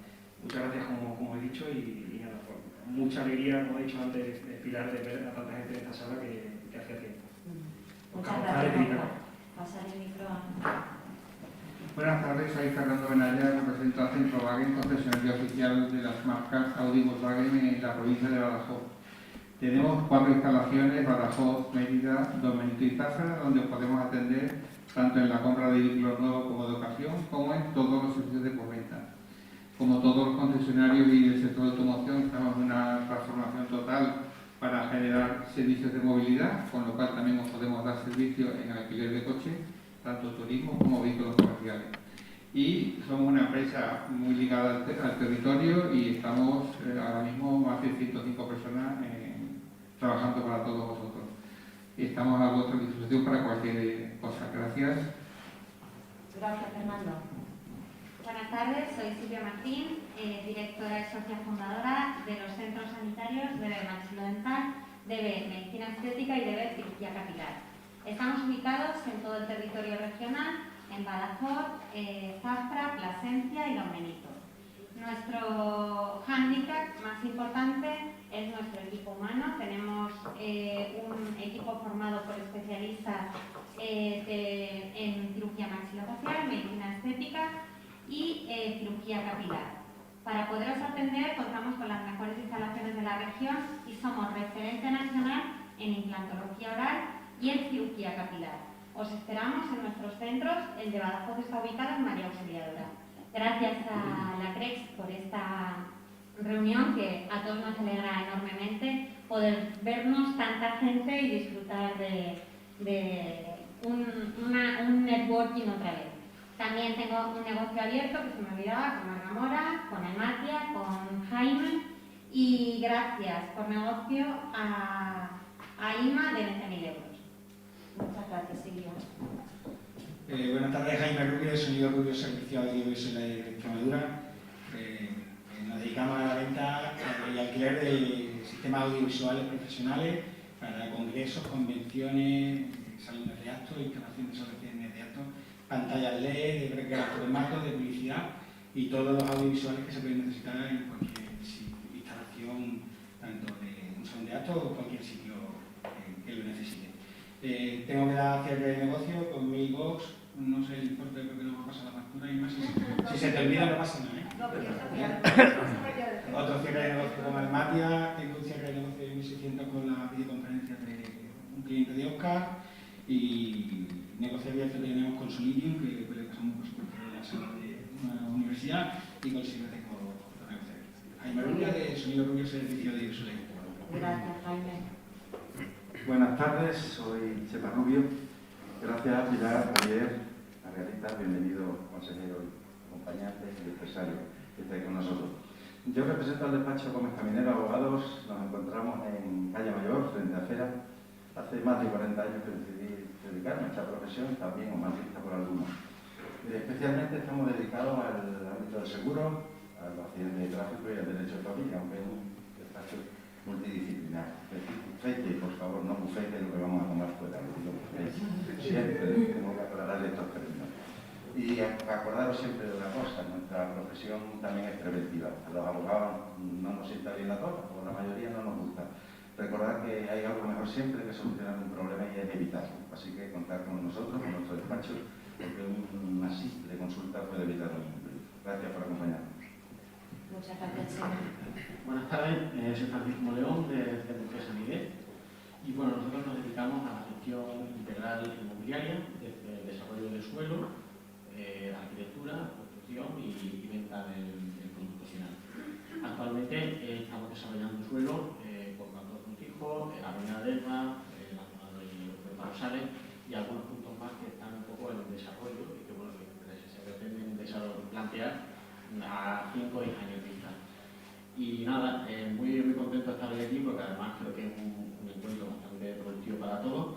Speaker 13: muchas gracias como he dicho y nada, pues, mucha alegría, como he dicho antes, Pilar, de ver a tanta gente en esta sala que hacía tiempo.
Speaker 1: Muchas gracias. Pasar el micro a...
Speaker 14: Buenas tardes, soy Fernando Benalla, represento a Centrowagen, concesionario oficial de las marcas Audi y Volkswagen en la provincia de Badajoz. Tenemos 4 instalaciones, Badajoz, Mérida, Domenico y Taza, donde podemos atender tanto en la compra de vehículos nuevos como de ocasión, como en todos los servicios de postventa. Como todos los concesionarios y el sector de automoción, estamos en una transformación total para generar servicios de movilidad, con lo cual también os podemos dar servicios en alquiler de coche, tanto turismo como vehículos comerciales. Y somos una empresa muy ligada al territorio y estamos ahora mismo más de 105 personas trabajando para todos vosotros. Y estamos a vuestra disposición para cualquier cosa. Gracias.
Speaker 1: Gracias, Fernando.
Speaker 15: Buenas tardes, soy Silvia Martín, directora y socia fundadora de los centros sanitarios DB Maxilodental, DB Medicina Estética y DB Cirugía Capilar. Estamos ubicados en todo el territorio regional, en Badajoz, Zafra, Plasencia y Don Benito. Nuestro hándicap más importante es nuestro equipo humano. Tenemos un equipo formado por especialistas en cirugía maxilofacial, medicina estética y cirugía capilar. Para poderos atender contamos con las mejores instalaciones de la región y somos referente nacional en implantología oral y en cirugía capilar. Os esperamos en nuestros centros. El de Badajoz está ubicado en María Auxiliadora. Gracias a la CREX por esta reunión, que a todos nos alegra enormemente poder vernos tanta gente y disfrutar de un networking otra vez. También tengo un negocio abierto que se me olvidaba, con Marga Mora, con Ematia, con Jaime, y gracias por negocio a IMA de 20.000 euros. Muchas gracias, Silvia.
Speaker 16: Buenas tardes, Jaime Rubio, de Sonido Rubio, Servicio Audiovisual de Extremadura. Nos dedicamos a la venta y alquiler de sistemas audiovisuales profesionales para congresos, convenciones, salones de actos, instalación de salones de actos, pantallas LED, de formatos, de publicidad y todos los audiovisuales que se pueden necesitar en cualquier instalación, tanto de un salón de actos o cualquier sitio que lo necesite. Tengo que dar cierre de negocio con Mailbox, no sé el importe porque no me pasa la factura y más. Si se te olvida no pasa nada, Otro cierre de negocio con Almatia, tengo un cierre de negocio de 1.600 con la videoconferencia de un cliente de Oscar y negocio abierto que tenemos con Solidium, que le pasamos por supuesto en la sala de una universidad, y con Silvia con los negocios. Jaime Rubio, de Sonido Rubio, Servicio de Usuario.
Speaker 15: Gracias, Jaime.
Speaker 17: Buenas tardes, soy Chema Rubio. Gracias, Pilar, Javier, Margarita, bienvenido, consejero, acompañante y empresario que estáis con nosotros. Yo represento al despacho Gómez Caminero Abogados. Nos encontramos en Calle Mayor, frente a Fera. Hace más de 40 años que decidí dedicarme a esta profesión, también o mal vista por algunos. Especialmente estamos dedicados al ámbito del seguro, al accidente de tráfico y al derecho de familia, aunque es un despacho multidisciplinar. Bufete, por favor, no bufete lo que vamos a tomar fuera, siempre tengo que aclarar estos términos. Y acordaros siempre de una cosa, nuestra profesión también es preventiva. A los abogados no nos sienta bien la cosa, o la mayoría no nos gusta. Recordad que hay algo mejor siempre que solucionar un problema y es evitarlo. Así que contar con nosotros, con nuestro despacho, porque una simple consulta puede evitar un conflicto. Gracias por acompañarnos.
Speaker 15: Muchas gracias, Chema.
Speaker 8: Buenas tardes, soy Francisco León, de Centro San Miguel. Y bueno, nosotros nos dedicamos a la gestión integral inmobiliaria, desde el desarrollo del suelo, arquitectura, construcción y venta del producto final. Actualmente estamos desarrollando suelo por Cantos Montijo, Avenida Delma, la zona de Parosales y algunos puntos más que están un poco en desarrollo y que bueno, que se pretenden plantear a 5 o 10 años vista. Y nada, muy contento de estar hoy aquí porque además creo que es un encuentro bastante productivo para todos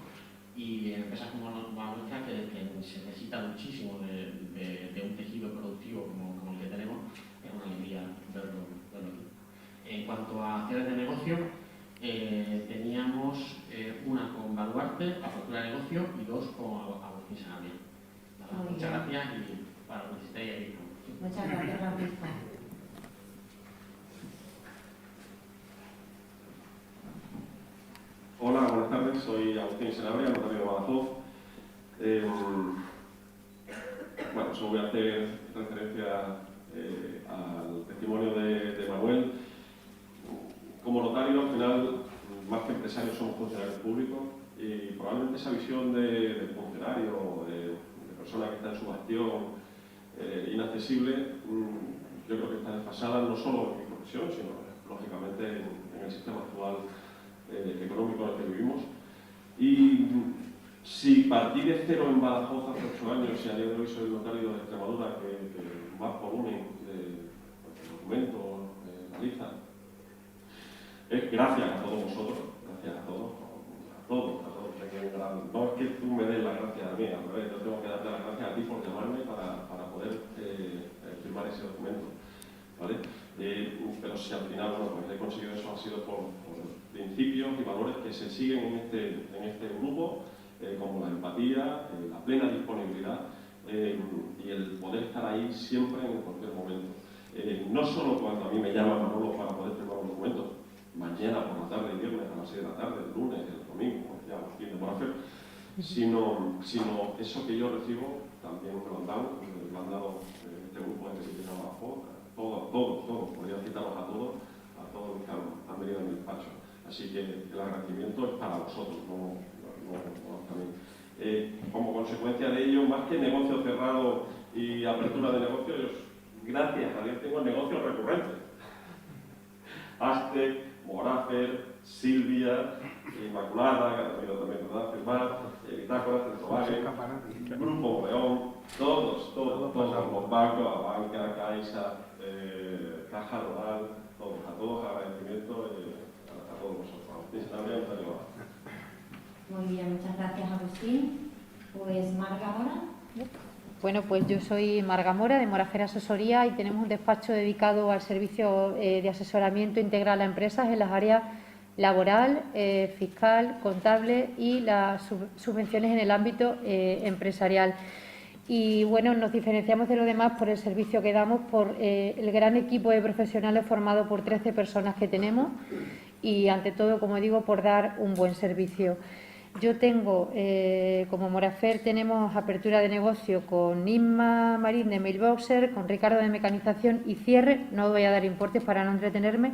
Speaker 8: y empresas como la nuestra que se necesita muchísimo de un tejido productivo como el que tenemos, es una alegría verlo aquí. En cuanto a acciones de negocio, teníamos una con Baluarte, apertura de negocio, y 2 con Agustín Sanabria. Muchas gracias y para lo que estéis aquí.
Speaker 15: Muchas gracias, Francisco.
Speaker 18: Hola, buenas tardes. Soy Agustín Sanabria, notario de Badajoz. Bueno, solo voy a hacer referencia al testimonio de Manuel. Como notario, al final, más que empresarios, somos funcionarios públicos y probablemente esa visión de funcionario, de persona que está en su bastión, inaccesible, yo creo que está desfasada no solo en mi profesión, sino lógicamente en el sistema actual económico en el que vivimos. Y si partí de cero en Badajoz hace 8 años y a día de hoy soy el notario de Extremadura que más volumen de documentos realiza, es gracias a todos vosotros, gracias a todos. No es que tú me des las gracias a mí, al revés, yo tengo que darte las gracias a ti por llamarme para poder firmar ese documento, ¿vale? Pero si al final, bueno, pues he conseguido eso, ha sido por principios y valores que se siguen en este grupo, como la empatía, la plena disponibilidad y el poder estar ahí siempre en cualquier momento. no solo cuando a mí me llama Manolo para poder firmar un documento, mañana por la tarde, viernes a las 6 de la tarde, el lunes, el domingo, como decía Agustín de Morafer, sino eso que yo recibo también me lo han dado este grupo en el que yo trabajo, todos, podría citarlos a todos los que han venido a mi despacho. Así que el agradecimiento es para vosotros, no para mí. Como consecuencia de ello, más que negocio cerrado y apertura de negocios, gracias a Dios tengo negocios recurrentes. Aztec, Morafer, Silvia, Inmaculada, que ha venido también a firmar, Bitácora, Centrovague, Grupo León, todos los bancos, Abanca, Caixa, Caja Rural, a todos agradecimiento a todos vosotros.
Speaker 1: Muy bien, muchas gracias, Agustín. Pues Marga Mora.
Speaker 4: Bueno, pues yo soy Marga Mora, de Morafer Asesoría, y tenemos un despacho dedicado al servicio de asesoramiento integral a empresas en las áreas laboral, fiscal, contable y las subvenciones en el ámbito empresarial. Y bueno, nos diferenciamos de los demás por el servicio que damos, por el gran equipo de profesionales formado por 13 personas que tenemos y, ante todo, como digo, por dar un buen servicio. Yo tengo, como Morafer, tenemos apertura de negocio con Inma Marín de Mailboxer, con Ricardo de Mecanización y cierre, no voy a dar importes para no entretenerme,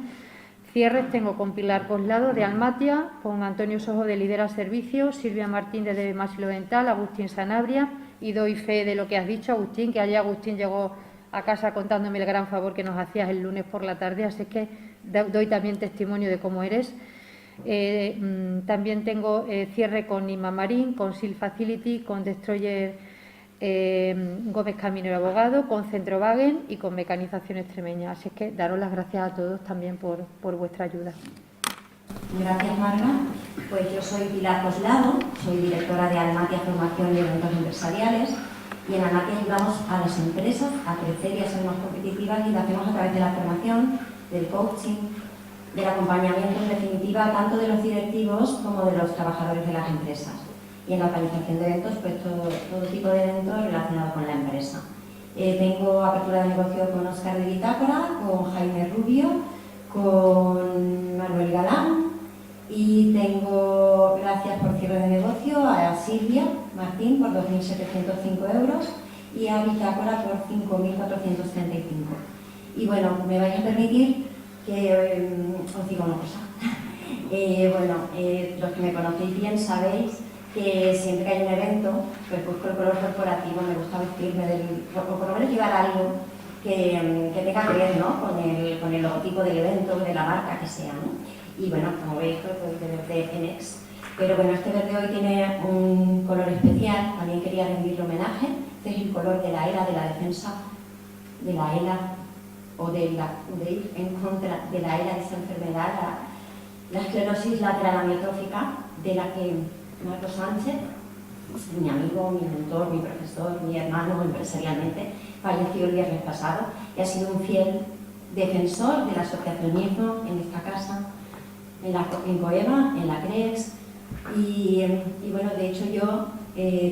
Speaker 4: cierres tengo con Pilar Coslado de Almatia, con Antonio Sojo de Lidera Servicios, Silvia Martín de DB Maxilodental, Agustín Sanabria, y doy fe de lo que has dicho, Agustín, que ayer Agustín llegó a casa contándome el gran favor que nos hacías el lunes por la tarde, así que doy también testimonio de cómo eres. También tengo cierre con Inma Marín, con Sil Facility, con Destroyer Gómez Camino Abogado, con Centrowagen y con Mecanización Extremeña. Así que daros las gracias a todos también por vuestra ayuda.
Speaker 1: Gracias, Marga. Pues yo soy Pilar Coslado, soy directora de Almatia Formación y Eventos Empresariales, y en Almatia ayudamos a las empresas a crecer y a ser más competitivas, y lo hacemos a través de la formación, del coaching, del acompañamiento, en definitiva, tanto de los directivos como de los trabajadores de las empresas. Y en la organización de eventos, pues todo tipo de eventos relacionados con la empresa. Tengo apertura de negocio con Óscar de Bitácora, con Jaime Rubio, con Manuel Galán, y tengo, gracias por cierre de negocio, a Silvia Martín por 2.705 euros y a Bitácora por 5.435. Y bueno, me vais a permitir que os diga una cosa. Los que me conocéis bien sabéis que siempre que hay un evento, pues busco el color corporativo, me gusta vestirme o por lo menos llevar algo que tenga que ver, ¿no?, con el logotipo del evento, de la marca que sea, ¿no? Y bueno, como veis, pues de verde Enex. Pero bueno, este verde hoy tiene un color especial, también quería rendirle homenaje. Este es el color de la era de la defensa, de la ELA, o de ir en contra de la ELA, de esa enfermedad, la esclerosis lateral amiotrófica, de la que Marco Sánchez, mi amigo, mi mentor, mi profesor, mi hermano empresarialmente, falleció el viernes pasado, y ha sido un fiel defensor del asociacionismo en esta casa, en Coeva, en la CREX, y bueno, de hecho yo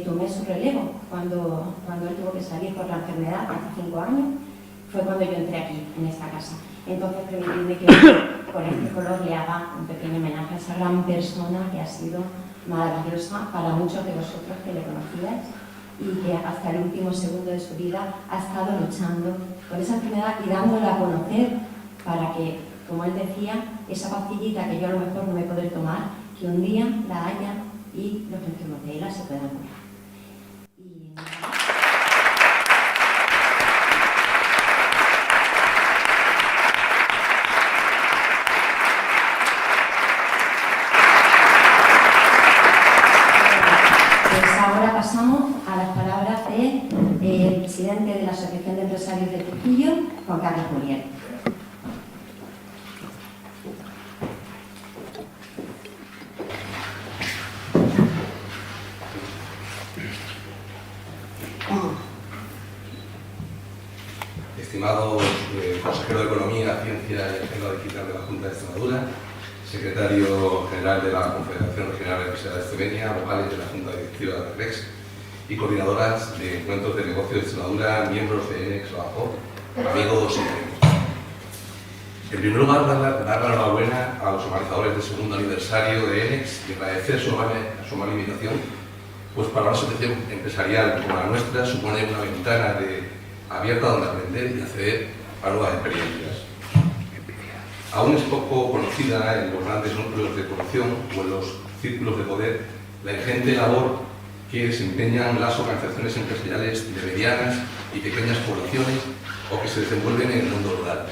Speaker 1: tomé su relevo cuando él tuvo que salir por la enfermedad hace 5 años. Fue cuando yo entré aquí, en esta casa. Entonces, permitidme que con este color le haga un pequeño homenaje a esa gran persona que ha sido maravillosa para muchos de vosotros que le conocíais y que hasta el último segundo de su vida ha estado luchando con esa enfermedad y dándola a conocer para que, como él decía, esa pastillita que yo a lo mejor no me podré tomar, que un día la haya y los enfermos de ELA se puedan curar. Pasamos a las palabras del presidente de la Asociación de Empresarios de Trujillo, Juan Carlos Muriel.
Speaker 19: Estimados consejero de Economía, Ciencia y Agenda Digital de la Junta de Extremadura, secretario general de la Confederación Regional Empresarial de Extremeña, vocales de la Junta Directiva de la CREX y coordinadoras de encuentros de negocio de Extremadura, miembros de ENEX o AJO, amigos y amigos. En primer lugar, dar la enhorabuena a los organizadores del segundo aniversario de ENEX y agradecer su amable invitación, pues para una asociación empresarial como la nuestra supone una ventana abierta donde aprender y acceder a nuevas experiencias. Aún es poco conocida en los grandes núcleos de población o en los círculos de poder la ingente labor que desempeñan las organizaciones empresariales de medianas y pequeñas poblaciones o que se desenvuelven en el mundo rural.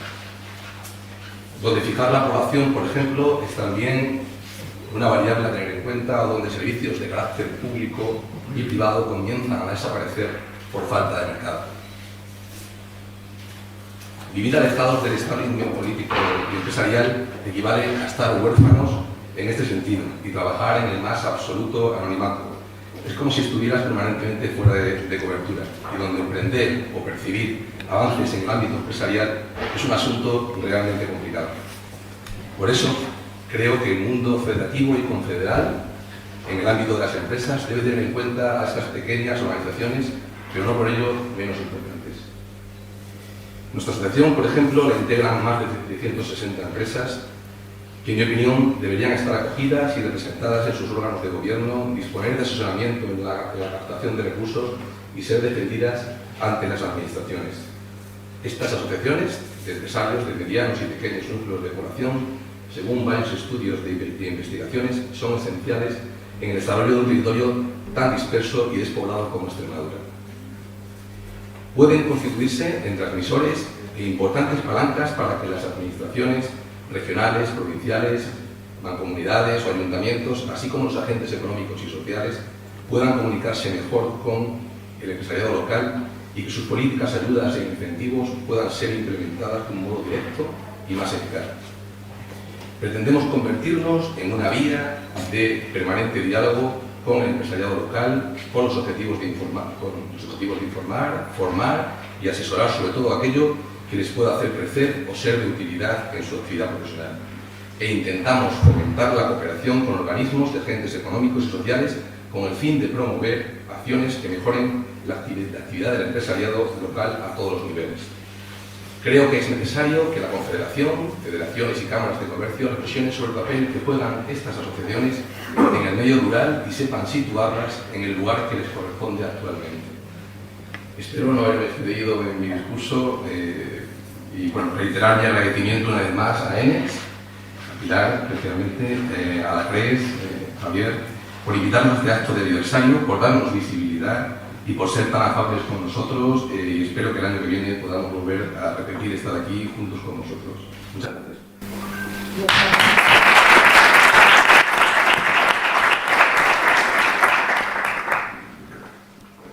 Speaker 19: Donde fijar la población, por ejemplo, es también una variable a tener en cuenta, donde servicios de carácter público y privado comienzan a desaparecer por falta de mercado. Vivir alejados del establishment político y empresarial equivale a estar huérfanos en este sentido y trabajar en el más absoluto anonimato. Es como si estuvieras permanentemente fuera de cobertura y donde emprender o percibir avances en el ámbito empresarial es un asunto realmente complicado. Por eso, creo que el mundo federativo y confederal en el ámbito de las empresas debe tener en cuenta a esas pequeñas organizaciones, pero no por ello menos importantes. Nuestra asociación, por ejemplo, la integran más de 160 empresas que, en mi opinión, deberían estar acogidas y representadas en sus órganos de gobierno, disponer de asesoramiento en la captación de recursos y ser defendidas ante las administraciones. Estas asociaciones de empresarios de medianos y pequeños núcleos de población, según varios estudios de investigaciones, son esenciales en el desarrollo de un territorio tan disperso y despoblado como Extremadura. Pueden constituirse en transmisores e importantes palancas para que las administraciones regionales, provinciales, mancomunidades o ayuntamientos, así como los agentes económicos y sociales, puedan comunicarse mejor con el empresariado local y que sus políticas, ayudas e incentivos puedan ser implementadas de un modo directo y más eficaz. Pretendemos convertirnos en una vía de permanente diálogo con el empresariado local, con los objetivos de informar, formar y asesorar sobre todo aquello que les pueda hacer crecer o ser de utilidad en su actividad profesional. E intentamos fomentar la cooperación con organismos de agentes económicos y sociales con el fin de promover acciones que mejoren la actividad del empresariado local a todos los niveles. Creo que es necesario que la Confederación, federaciones y cámaras de comercio reflexionen sobre el papel que juegan estas asociaciones en el medio rural y sepan situarlas en el lugar que les corresponde actualmente. Espero no haberme excedido en mi discurso y reiterar mi agradecimiento una vez más a ENEX, a Pilar, especialmente, a la CRES, Javier, por invitarnos a este acto de aniversario, por darnos visibilidad y por ser tan amables con nosotros, y espero que el año que viene podamos volver a repetir estar aquí juntos con vosotros. Muchas gracias.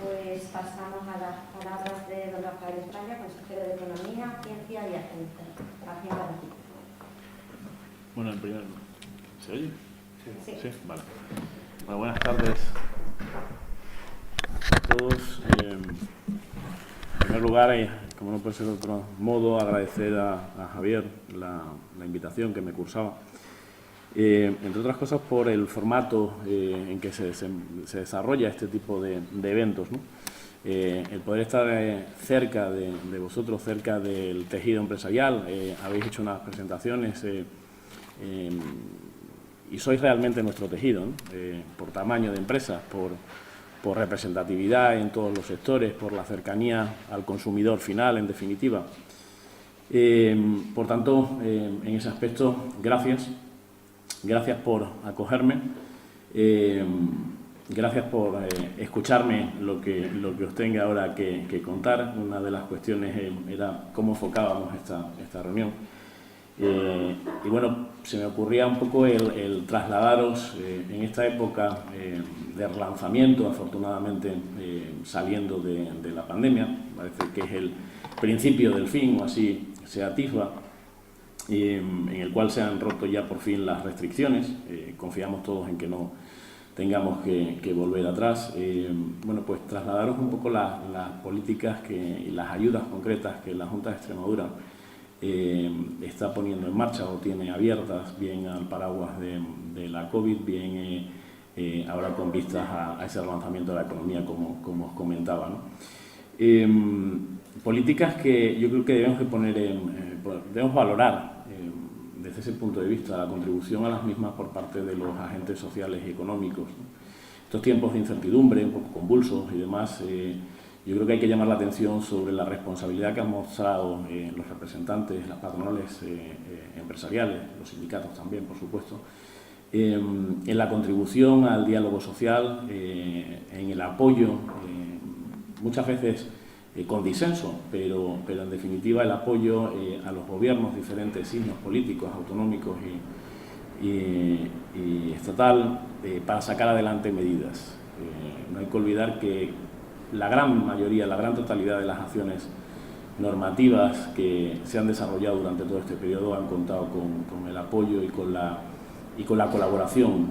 Speaker 1: Pues pasamos a las palabras de don Rafael España, consejero de Economía, Ciencia y Hacienda.
Speaker 20: Bueno, en primer lugar, ¿se oye?
Speaker 1: Sí.
Speaker 20: Sí, vale. Bueno, buenas tardes a todos. En primer lugar, como no puede ser de otro modo, agradecer a Javier la invitación que me cursaba. Entre otras cosas por el formato en que se desarrolla este tipo de eventos, ¿no? El poder estar cerca de vosotros, cerca del tejido empresarial. Habéis hecho unas presentaciones y sois realmente nuestro tejido, ¿no? Por tamaño de empresas, por representatividad en todos los sectores, por la cercanía al consumidor final, en definitiva. Por tanto, en ese aspecto, gracias. Gracias por acogerme. Gracias por escucharme lo que os tenga ahora que contar. Una de las cuestiones era cómo enfocábamos esta reunión. Y bueno, se me ocurría un poco el trasladaros en esta época de relanzamiento, afortunadamente saliendo de la pandemia, parece que es el principio del fin, o así se atisba, en el cual se han roto ya por fin las restricciones. Confiamos todos en que no tengamos que volver atrás. Bueno, pues trasladaros un poco las políticas y las ayudas concretas que la Junta de Extremadura está poniendo en marcha o tiene abiertas, bien al paraguas de la COVID, bien ahora con vistas a ese relanzamiento de la economía, como os comentaba, ¿no? Políticas que yo creo que debemos de poner debemos valorar desde ese punto de vista la contribución a las mismas por parte de los agentes sociales y económicos, ¿no? Estos tiempos de incertidumbre, un poco convulsos y demás, yo creo que hay que llamar la atención sobre la responsabilidad que han mostrado los representantes, las patronales empresariales, los sindicatos también, por supuesto, en la contribución al diálogo social, en el apoyo, muchas veces con disenso, pero en definitiva el apoyo a los gobiernos, diferentes signos políticos, autonómicos y estatal, para sacar adelante medidas. No hay que olvidar que la gran mayoría, la gran totalidad de las acciones normativas que se han desarrollado durante todo este periodo han contado con el apoyo y con la colaboración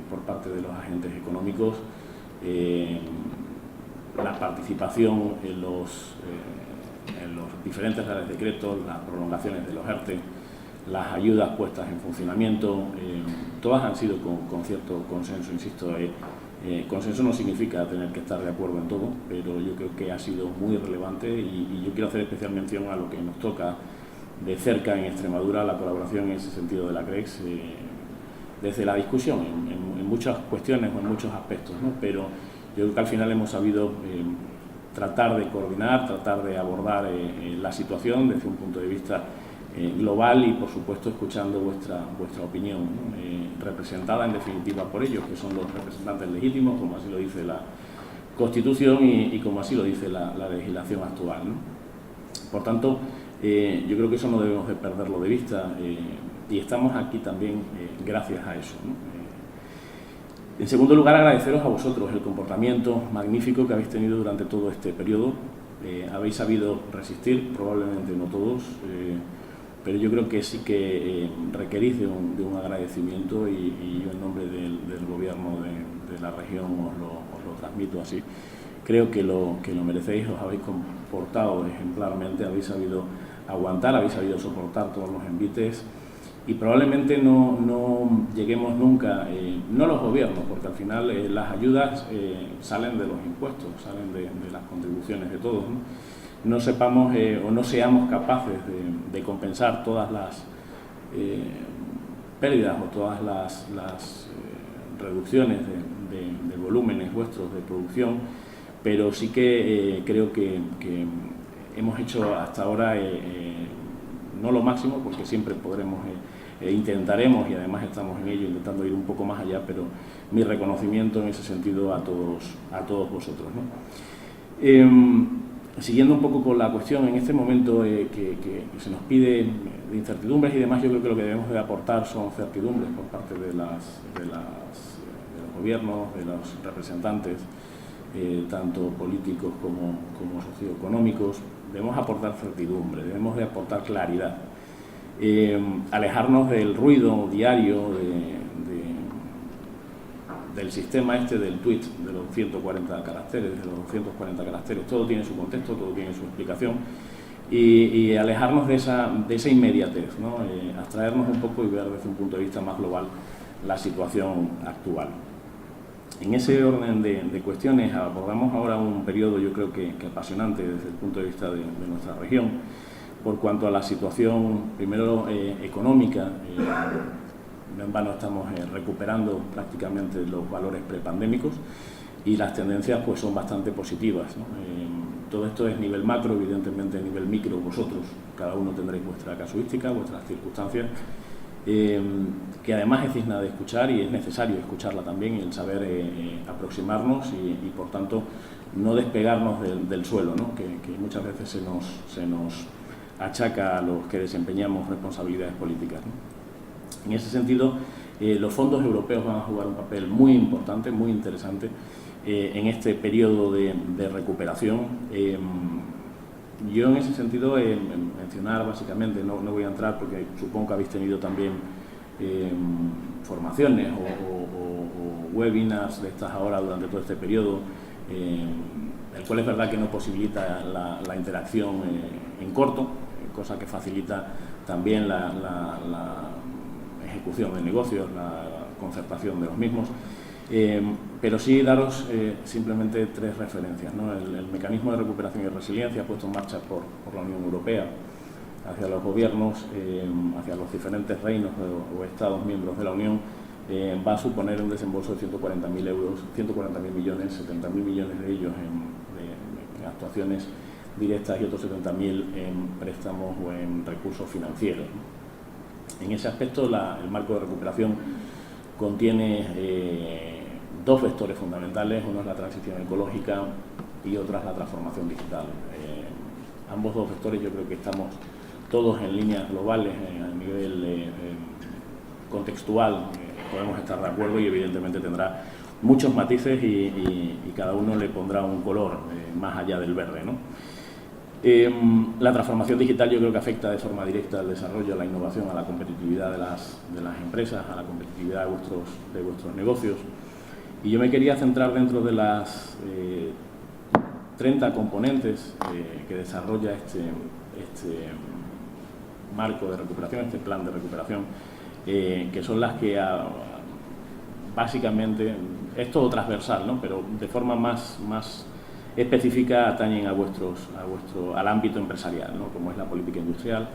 Speaker 20: por parte de los agentes económicos, la participación en los diferentes reales decretos, las prolongaciones de los ERTE, las ayudas puestas en funcionamiento, todas han sido con cierto consenso, insisto. Consenso no significa tener que estar de acuerdo en todo, pero yo creo que ha sido muy relevante y yo quiero hacer especial mención a lo que nos toca de cerca en Extremadura, la colaboración en ese sentido de la CREX, desde la discusión en muchas cuestiones o en muchos aspectos, ¿no? Pero yo creo que al final hemos sabido tratar de coordinar, tratar de abordar la situación desde un punto de vista global y, por supuesto, escuchando vuestra opinión, representada en definitiva por ellos, que son los representantes legítimos, como así lo dice la Constitución y como así lo dice la legislación actual, ¿no? Por tanto, yo creo que eso no debemos de perderlo de vista y estamos aquí también gracias a eso, ¿no? En segundo lugar, agradeceros a vosotros el comportamiento magnífico que habéis tenido durante todo este periodo. Habéis sabido resistir, probablemente no todos, pero yo creo que sí que requerís de un agradecimiento y yo en nombre del Gobierno de la región os lo transmito así. Creo que lo merecéis, os habéis comportado ejemplarmente, habéis sabido aguantar, habéis sabido soportar todos los envites y probablemente no lleguemos nunca, no los gobiernos, porque al final las ayudas salen de los impuestos, salen de las contribuciones de todos, ¿no? No sepamos o no seamos capaces de compensar todas las pérdidas o todas las reducciones de volúmenes vuestros de producción, pero sí que creo que hemos hecho hasta ahora no lo máximo, porque siempre podremos, intentaremos y además estamos en ello intentando ir un poco más allá, pero mi reconocimiento en ese sentido a todos vosotros, ¿no? Siguiendo un poco con la cuestión, en este momento que se nos pide de incertidumbres y demás, yo creo que lo que debemos de aportar son certidumbres por parte de los gobiernos, de los representantes, tanto políticos como socioeconómicos. Debemos aportar certidumbre, debemos de aportar claridad, alejarnos del ruido diario del sistema del tweet, de los 140 caracteres, todo tiene su contexto, todo tiene su explicación, y alejarnos de esa inmediatez, ¿no? Abstraernos un poco y ver desde un punto de vista más global la situación actual. En ese orden de cuestiones abordamos ahora un periodo, yo creo que apasionante desde el punto de vista de nuestra región, por cuanto a la situación, primero económica. No en vano estamos recuperando prácticamente los valores prepandémicos y las tendencias pues son bastante positivas, ¿no? Todo esto es nivel macro, evidentemente a nivel micro vosotros, cada uno tendréis vuestra casuística, vuestras circunstancias, que además es digna de escuchar y es necesario escucharla también, el saber aproximarnos y por tanto no despegarnos del suelo, ¿no? que muchas veces se nos achaca a los que desempeñamos responsabilidades políticas, ¿no? En ese sentido, los fondos europeos van a jugar un papel muy importante, muy interesante en este periodo de recuperación. Yo en ese sentido mencionar básicamente, no voy a entrar porque supongo que habéis tenido también formaciones o webinars de estas ahora durante todo este periodo, el cual es verdad que no posibilita la interacción en corto, cosa que facilita también la ejecución de negocios, la concertación de los mismos, pero sí daros simplemente tres referencias, ¿no? El mecanismo de recuperación y resiliencia puesto en marcha por la Unión Europea, hacia los gobiernos, hacia los diferentes reinos o estados miembros de la Unión, va a suponer un desembolso de 140.000 euros, 140.000 millones, 70.000 millones de ellos en actuaciones directas y otros 70.000 en préstamos o en recursos financieros. En ese aspecto, el marco de recuperación contiene dos vectores fundamentales, uno es la transición ecológica y otra es la transformación digital. Ambos dos vectores yo creo que estamos todos en líneas globales, a nivel contextual, podemos estar de acuerdo y evidentemente tendrá muchos matices y cada uno le pondrá un color más allá del verde, ¿no? La transformación digital yo creo que afecta de forma directa al desarrollo, a la innovación, a la competitividad de las empresas, a la competitividad de vuestros negocios. Y yo me quería centrar dentro de las 30 componentes que desarrolla este marco de recuperación, este plan de recuperación, que son las que básicamente, es todo transversal, ¿no? Pero de forma más específica atañen al ámbito empresarial, ¿no? Como es la política industrial,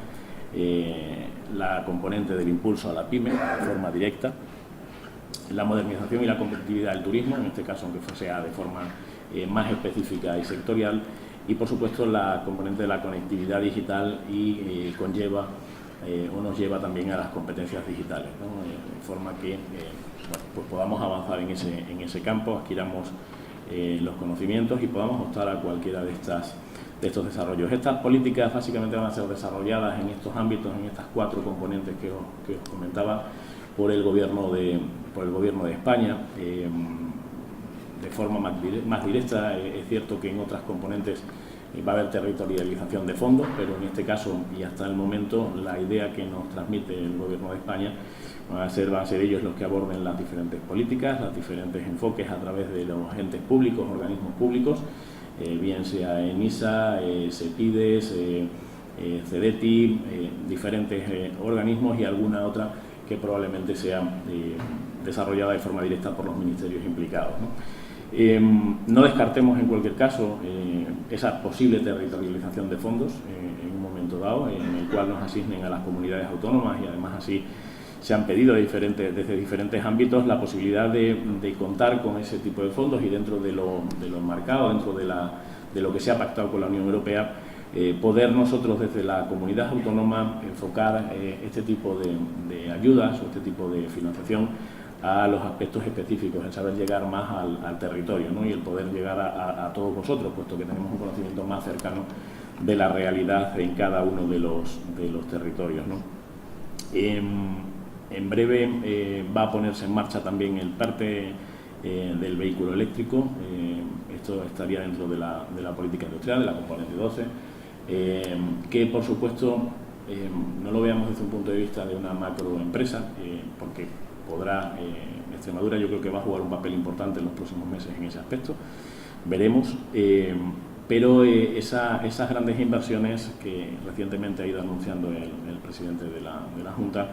Speaker 20: la componente del impulso a la pyme de forma directa, la modernización y la competitividad del turismo, en este caso aunque sea de forma más específica y sectorial, y por supuesto la componente de la conectividad digital y conlleva o nos lleva también a las competencias digitales, ¿no? De forma que pues podamos avanzar en ese campo, adquiramos los conocimientos y podamos optar a cualquiera de estos desarrollos. Estas políticas básicamente van a ser desarrolladas en estos ámbitos, en estas 4 componentes que os comentaba, por el Gobierno de España, de forma más directa. Es cierto que en otras componentes va a haber territorialización de fondos, pero en este caso y hasta el momento la idea que nos transmite el Gobierno de España van a ser ellos los que aborden las diferentes políticas, los diferentes enfoques a través de los entes públicos, organismos públicos, bien sea ENISA, CEPIDES, CEDETI, diferentes organismos y alguna otra que probablemente sea desarrollada de forma directa por los ministerios implicados, ¿no? No descartemos en cualquier caso esa posible territorialización de fondos en un momento dado, en el cual nos asignen a las comunidades autónomas y además así se han pedido desde diferentes ámbitos la posibilidad de contar con ese tipo de fondos y dentro de lo enmarcado, dentro de lo que se ha pactado con la Unión Europea, poder nosotros desde la comunidad autónoma enfocar este tipo de ayudas o este tipo de financiación a los aspectos específicos, el saber llegar más al territorio, ¿no? Y el poder llegar a todos vosotros, puesto que tenemos un conocimiento más cercano de la realidad en cada uno de los territorios, ¿no? En breve va a ponerse en marcha también el PERTE del vehículo eléctrico. Esto estaría dentro de la política industrial, de la componente 12, que por supuesto no lo veamos desde un punto de vista de una macroempresa, porque Extremadura yo creo que va a jugar un papel importante en los próximos meses en ese aspecto, veremos, pero esas grandes inversiones que recientemente ha ido anunciando el presidente de la Junta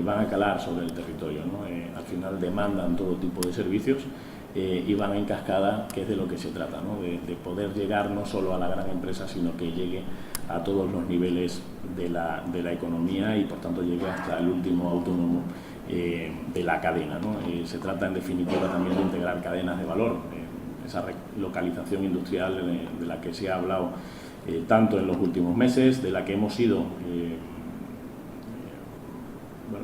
Speaker 20: van a calar sobre el territorio, ¿no? Al final demandan todo tipo de servicios y van en cascada, que es de lo que se trata, ¿no? De poder llegar no solo a la gran empresa, sino que llegue a todos los niveles de la economía y por tanto llegue hasta el último autónomo de la cadena, ¿no? Se trata en definitiva también de integrar cadenas de valor, esa localización industrial de la que se ha hablado tanto en los últimos meses, de la que hemos sido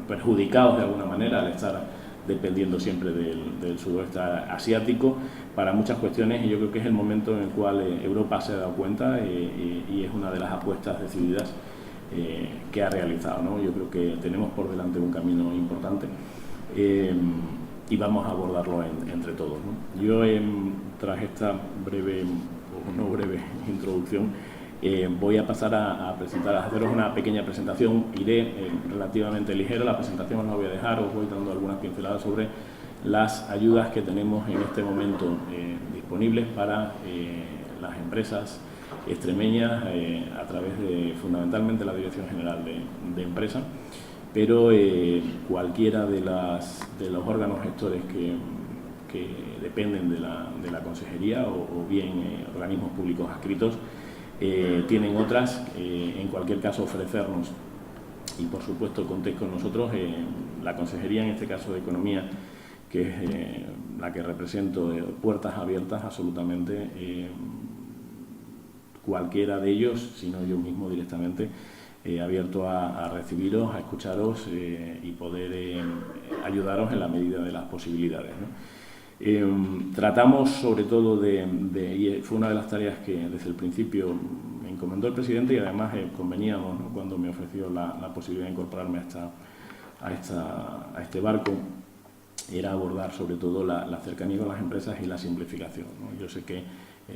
Speaker 20: perjudicados de alguna manera al estar dependiendo siempre del sudoeste asiático para muchas cuestiones, y yo creo que es el momento en el cual Europa se ha dado cuenta y es una de las apuestas decididas que ha realizado, ¿no? Yo creo que tenemos por delante un camino importante y vamos a abordarlo entre todos, ¿no? Yo, tras esta breve, o no breve introducción, voy a pasar a haceros una pequeña presentación. Iré relativamente ligero, la presentación os la voy a dejar, os voy dando algunas pinceladas sobre las ayudas que tenemos en este momento disponibles para las empresas extremeñas a través de fundamentalmente la Dirección General de Empresa, pero cualquiera de los órganos gestores que dependen de la consejería o bien organismos públicos adscritos tienen otras. En cualquier caso, ofrecernos, y por supuesto contéis con nosotros, la Consejería, en este caso de Economía, que es la que represento, puertas abiertas absolutamente, cualquiera de ellos, si no yo mismo directamente, abierto a recibiros, a escucharos y poder ayudaros en la medida de las posibilidades, ¿no? Tratamos sobre todo y fue una de las tareas que desde el principio me encomendó el presidente, y además conveníamos, ¿no?, cuando me ofreció la posibilidad de incorporarme a este barco, era abordar sobre todo la cercanía con las empresas y la simplificación, ¿no? Yo sé que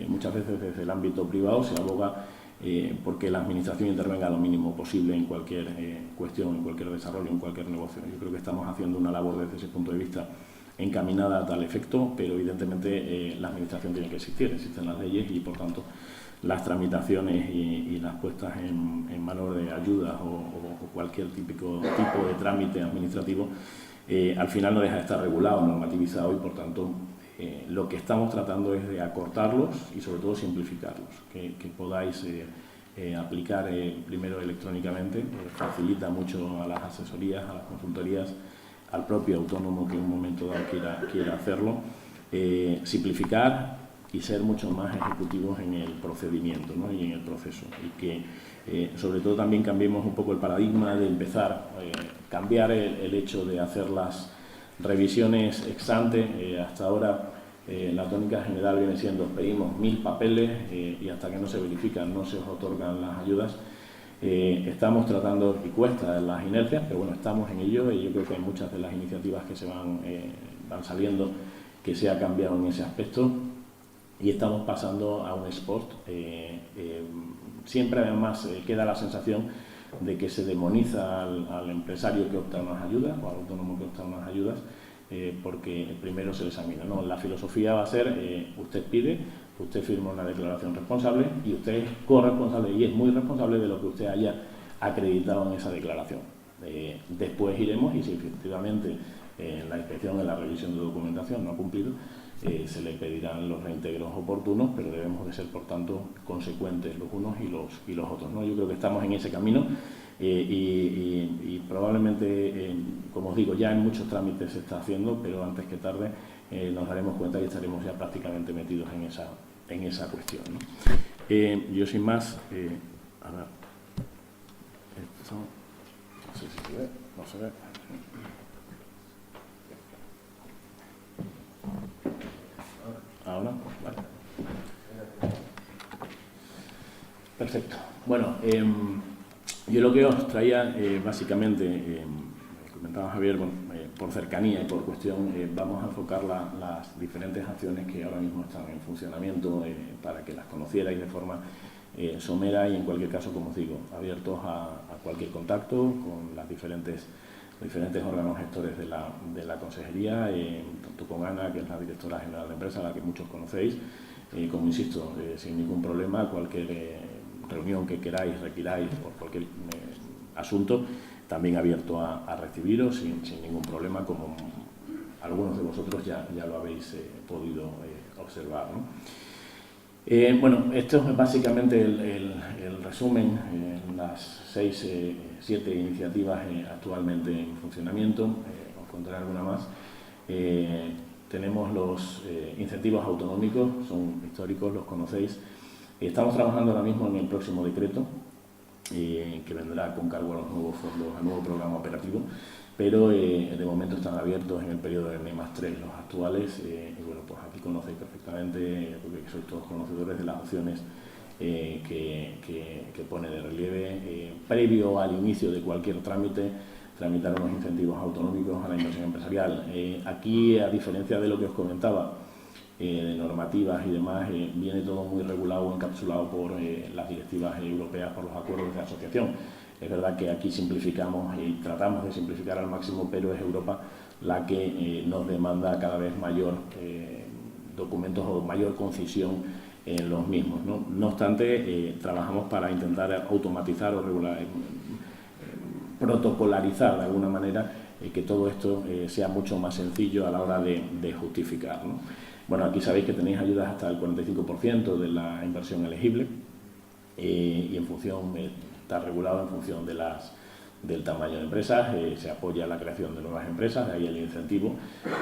Speaker 20: muchas veces desde el ámbito privado se aboga porque la administración intervenga lo mínimo posible en cualquier cuestión, en cualquier desarrollo, en cualquier negocio. Yo creo que estamos haciendo una labor desde ese punto de vista encaminada a tal efecto, pero evidentemente la administración tiene que existir, existen las leyes y por tanto las tramitaciones y las puestas en mano de ayudas o cualquier tipo de trámite administrativo al final no deja de estar regulado, normativizado, y por tanto lo que estamos tratando es de acortarlos y sobre todo simplificarlos, que podáis aplicar primero electrónicamente, facilita mucho a las asesorías, a las consultorías, al propio autónomo que en un momento dado quiera hacerlo, simplificar y ser mucho más ejecutivos en el procedimiento, ¿no?, y en el proceso, y que sobre todo también cambiemos un poco el paradigma de empezar, cambiar el hecho de hacer las revisiones ex ante. Hasta ahora la tónica general viene siendo: pedimos 1000 papeles y hasta que no se verifican no se os otorgan las ayudas. Estamos tratando, y cuesta las inercias, pero bueno, estamos en ello, y yo creo que hay muchas de las iniciativas que se van saliendo que se ha cambiado en ese aspecto, y estamos pasando a un spot. Siempre además queda la sensación de que se demoniza al empresario que opta a unas ayudas o al autónomo que opta a unas ayudas, porque primero se le examina, ¿no? La filosofía va a ser, usted pide, usted firma una declaración responsable y usted es corresponsable y es muy responsable de lo que usted haya acreditado en esa declaración. Después iremos, y si efectivamente en la inspección, en la revisión de documentación no ha cumplido, se le pedirán los reintegros oportunos, pero debemos de ser, por tanto, consecuentes los unos y los otros, ¿no? Yo creo que estamos en ese camino y probablemente, como os digo, ya en muchos trámites se está haciendo, pero antes que tarde nos daremos cuenta y estaremos ya prácticamente metidos en esa cuestión, ¿no? Yo sin más, a ver, esto, no sé si se ve, no se ve. Ahora, vale. Perfecto. Bueno, yo lo que os traía básicamente, comentaba Javier, por cercanía y por cuestión, vamos a enfocar las diferentes acciones que ahora mismo están en funcionamiento para que las conocierais de forma somera, y en cualquier caso, como os digo, abiertos a cualquier contacto con las diferentes órganos gestores de la Consejería, tanto con Ana, que es la directora general de la empresa, a la que muchos conocéis, como insisto, sin ningún problema, cualquier reunión que queráis, requiráis por cualquier asunto, también abierto a recibiros sin ningún problema, como algunos de vosotros ya lo habéis podido observar, ¿no? Bueno, esto es básicamente el resumen, las 7 iniciativas actualmente en funcionamiento. Os contaré alguna más. Tenemos los incentivos autonómicos, son históricos, los conocéis. Estamos trabajando ahora mismo en el próximo decreto, que vendrá con cargo a los nuevos fondos, al nuevo programa operativo, pero de momento están abiertos en el periodo de N+3 los actuales, y bueno, pues aquí conocéis perfectamente, porque sois todos conocedores de las opciones que pone de relieve, previo al inicio de cualquier trámite, tramitar unos incentivos autonómicos a la inversión empresarial. Aquí, a diferencia de lo que os comentaba, de normativas y demás, viene todo muy regulado o encapsulado por las directivas europeas, por los acuerdos de asociación. Es verdad que aquí simplificamos y tratamos de simplificar al máximo, pero es Europa la que nos demanda cada vez mayor documentos o mayor concisión en los mismos, ¿no? No obstante, trabajamos para intentar automatizar o regular, protocolarizar de alguna manera, que todo esto sea mucho más sencillo a la hora de justificar, ¿no? Bueno, aquí sabéis que tenéis ayudas hasta el 45% de la inversión elegible, y en función, está regulado en función del tamaño de empresas, se apoya la creación de nuevas empresas, de ahí el incentivo,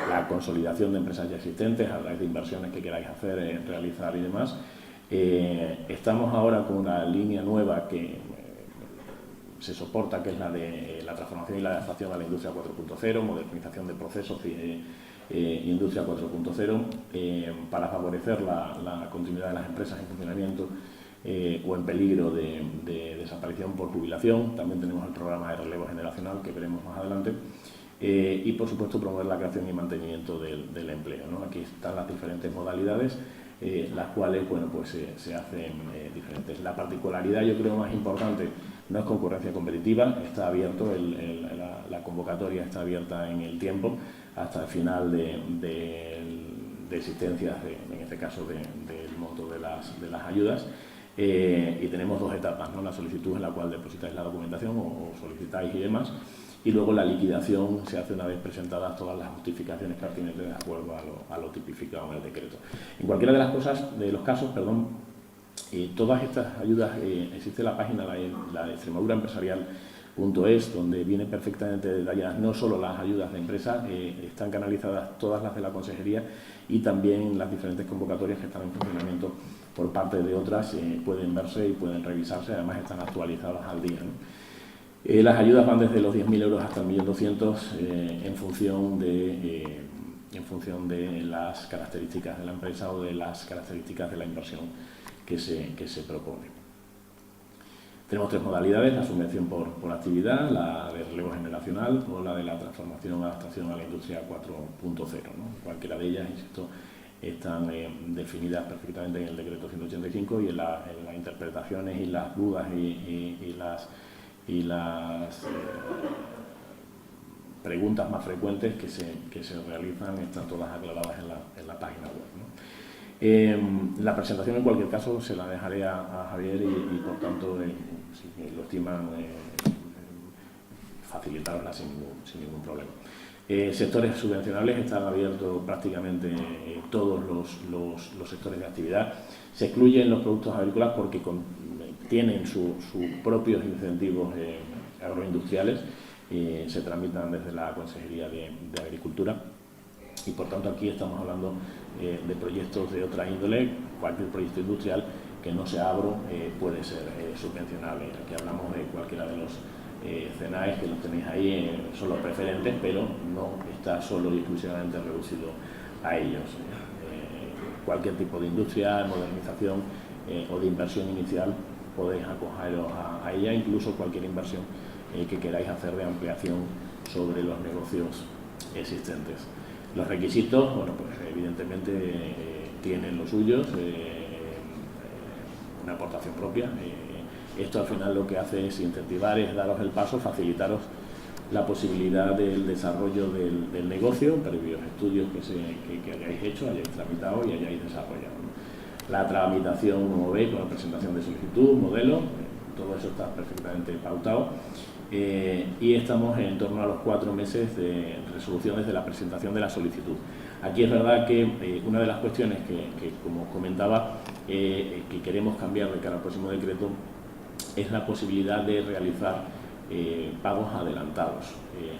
Speaker 20: la consolidación de empresas ya existentes a través de inversiones que queráis hacer, realizar y demás. Estamos ahora con una línea nueva que se soporta, que es la de la transformación y la adaptación a la industria 4.0, modernización de procesos y industria 4.0, para favorecer la continuidad de las empresas en funcionamiento o en peligro de desaparición por jubilación. También tenemos el programa de relevo generacional, que veremos más adelante, y por supuesto promover la creación y mantenimiento del empleo, ¿no? Aquí están las diferentes modalidades, las cuales, bueno, pues se hacen diferentes. La particularidad, yo creo, más importante, no es concurrencia competitiva, está abierto, la convocatoria está abierta en el tiempo hasta el final de existencias, en este caso del monto de las ayudas, y tenemos dos etapas, ¿no? La solicitud, en la cual depositáis la documentación o solicitáis y demás, y luego la liquidación se hace una vez presentadas todas las justificaciones pertinentes de acuerdo a lo tipificado en el decreto. En cualquiera de los casos, todas estas ayudas, existe la página, la de extremaduraempresarial.es, donde viene perfectamente detalladas no solo las ayudas de empresas, están canalizadas todas las de la consejería y también las diferentes convocatorias que están en funcionamiento por parte de otras, pueden verse y pueden revisarse, además están actualizadas al día, ¿no? Las ayudas van desde los 10.000 euros hasta el 1.200.000 en función de las características de la empresa o de las características de la inversión que se propone. Tenemos tres modalidades: la subvención por actividad, la de relevo generacional o la de la transformación y adaptación a la industria 4.0, ¿no? Cualquiera de ellas, insisto, están definidas perfectamente en el decreto 185 y en las interpretaciones y las dudas y las preguntas más frecuentes que se realizan están todas aclaradas en la página web, ¿no? La presentación, en cualquier caso, se la dejaré a Javier y por tanto, si lo estiman, facilitarosla sin ningún problema. Sectores subvencionables, están abiertos prácticamente todos los sectores de actividad. Se excluyen los productos agrícolas porque tienen sus propios incentivos agroindustriales, se tramitan desde la Consejería de Agricultura y por tanto aquí estamos hablando de proyectos de otra índole. Cualquier proyecto industrial que no sea agro puede ser subvencionable. Aquí hablamos de cualquiera de los CENAES, que los tenéis ahí, son los preferentes, pero no está solo y exclusivamente reducido a ellos. Cualquier tipo de industria, modernización o de inversión inicial, podéis acogeros a ella, incluso cualquier inversión que queráis hacer de ampliación sobre los negocios existentes. Los requisitos, bueno, pues evidentemente tienen los suyos, una aportación propia. Esto al final lo que hace es incentivar, es daros el paso, facilitaros la posibilidad del desarrollo del negocio, previos estudios que hayáis hecho, hayáis tramitado y hayáis desarrollado, ¿no? La tramitación, como veis, con la presentación de solicitud, modelo, todo eso está perfectamente pautado, y estamos en torno a los 4 meses de resolución desde la presentación de la solicitud. Aquí es verdad que una de las cuestiones que como os comentaba, que queremos cambiar de cara al próximo decreto, es la posibilidad de realizar pagos adelantados.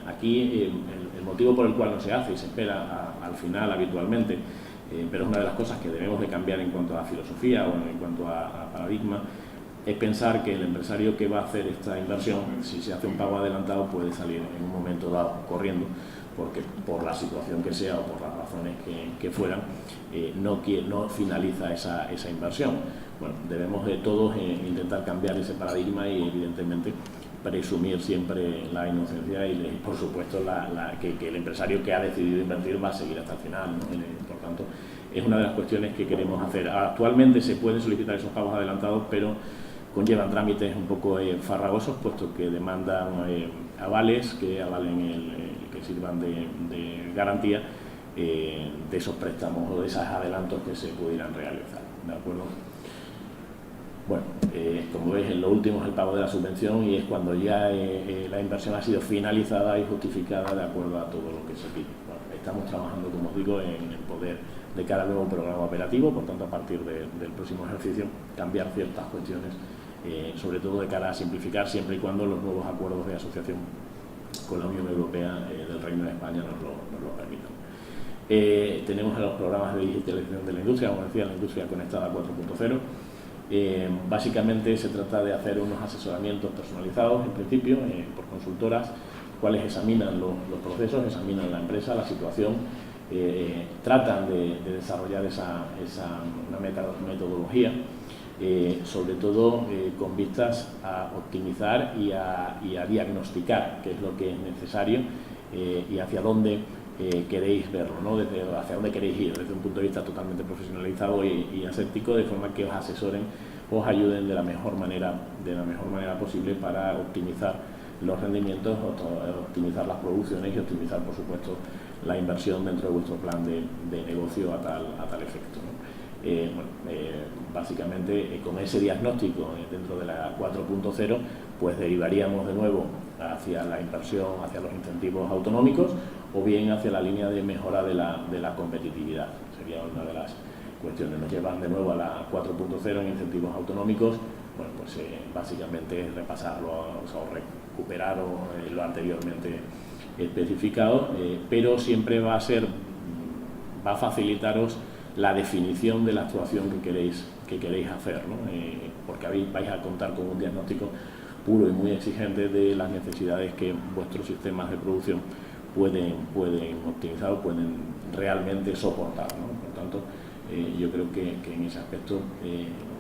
Speaker 20: Aquí el motivo por el cual no se hace y se espera al final habitualmente, pero es una de las cosas que debemos de cambiar en cuanto a filosofía o en cuanto a paradigma, es pensar que el empresario que va a hacer esta inversión, si se hace un pago adelantado, puede salir en un momento dado corriendo, porque por la situación que sea o por las razones que fueran, no finaliza esa inversión. Bueno, debemos de todos intentar cambiar ese paradigma y evidentemente presumir siempre la inocencia y por supuesto que el empresario que ha decidido invertir va a seguir hasta el final, ¿no? Por tanto, es una de las cuestiones que queremos hacer. Actualmente se pueden solicitar esos pagos adelantados, pero conllevan trámites un poco farragosos, puesto que demandan avales que que sirvan de garantía de esos préstamos o de esos adelantos que se pudieran realizar, ¿de acuerdo? Bueno, como veis, lo último es el pago de la subvención y es cuando ya la inversión ha sido finalizada y justificada de acuerdo a todo lo que se pide. Bueno, estamos trabajando, como os digo, en el poder, de cara al nuevo programa operativo, por tanto, a partir del próximo ejercicio, cambiar ciertas cuestiones sobre todo de cara a simplificar, siempre y cuando los nuevos acuerdos de asociación con la Unión Europea del Reino de España nos lo permitan. Tenemos los programas de digitalización de la industria, como decía, la industria conectada 4.0. Básicamente se trata de hacer unos asesoramientos personalizados, en principio, por consultoras, cuales examinan los procesos, examinan la empresa, la situación, tratan de desarrollar una metodología, sobre todo con vistas a optimizar y a diagnosticar qué es lo que es necesario y hacia dónde queréis verlo, ¿no? Hacia dónde queréis ir, desde un punto de vista totalmente profesionalizado y aséptico, de forma que os asesoren, os ayuden de la mejor manera posible para optimizar los rendimientos, optimizar las producciones y optimizar, por supuesto, la inversión dentro de vuestro plan de negocio a tal efecto, ¿no? Básicamente, con ese diagnóstico dentro de la 4.0, pues derivaríamos de nuevo hacia la inversión, hacia los incentivos autonómicos, o bien hacia la línea de mejora de la competitividad. Sería una de las cuestiones. Nos llevan de nuevo a la 4.0 en incentivos autonómicos. Bueno, pues básicamente es repasarlo, o recuperar lo anteriormente especificado, pero siempre va a facilitaros la definición de la actuación que queréis hacer, ¿no? Porque vais a contar con un diagnóstico puro y muy exigente de las necesidades que vuestros sistemas de producción pueden optimizar o pueden realmente soportar, ¿no? Por tanto, yo creo que en ese aspecto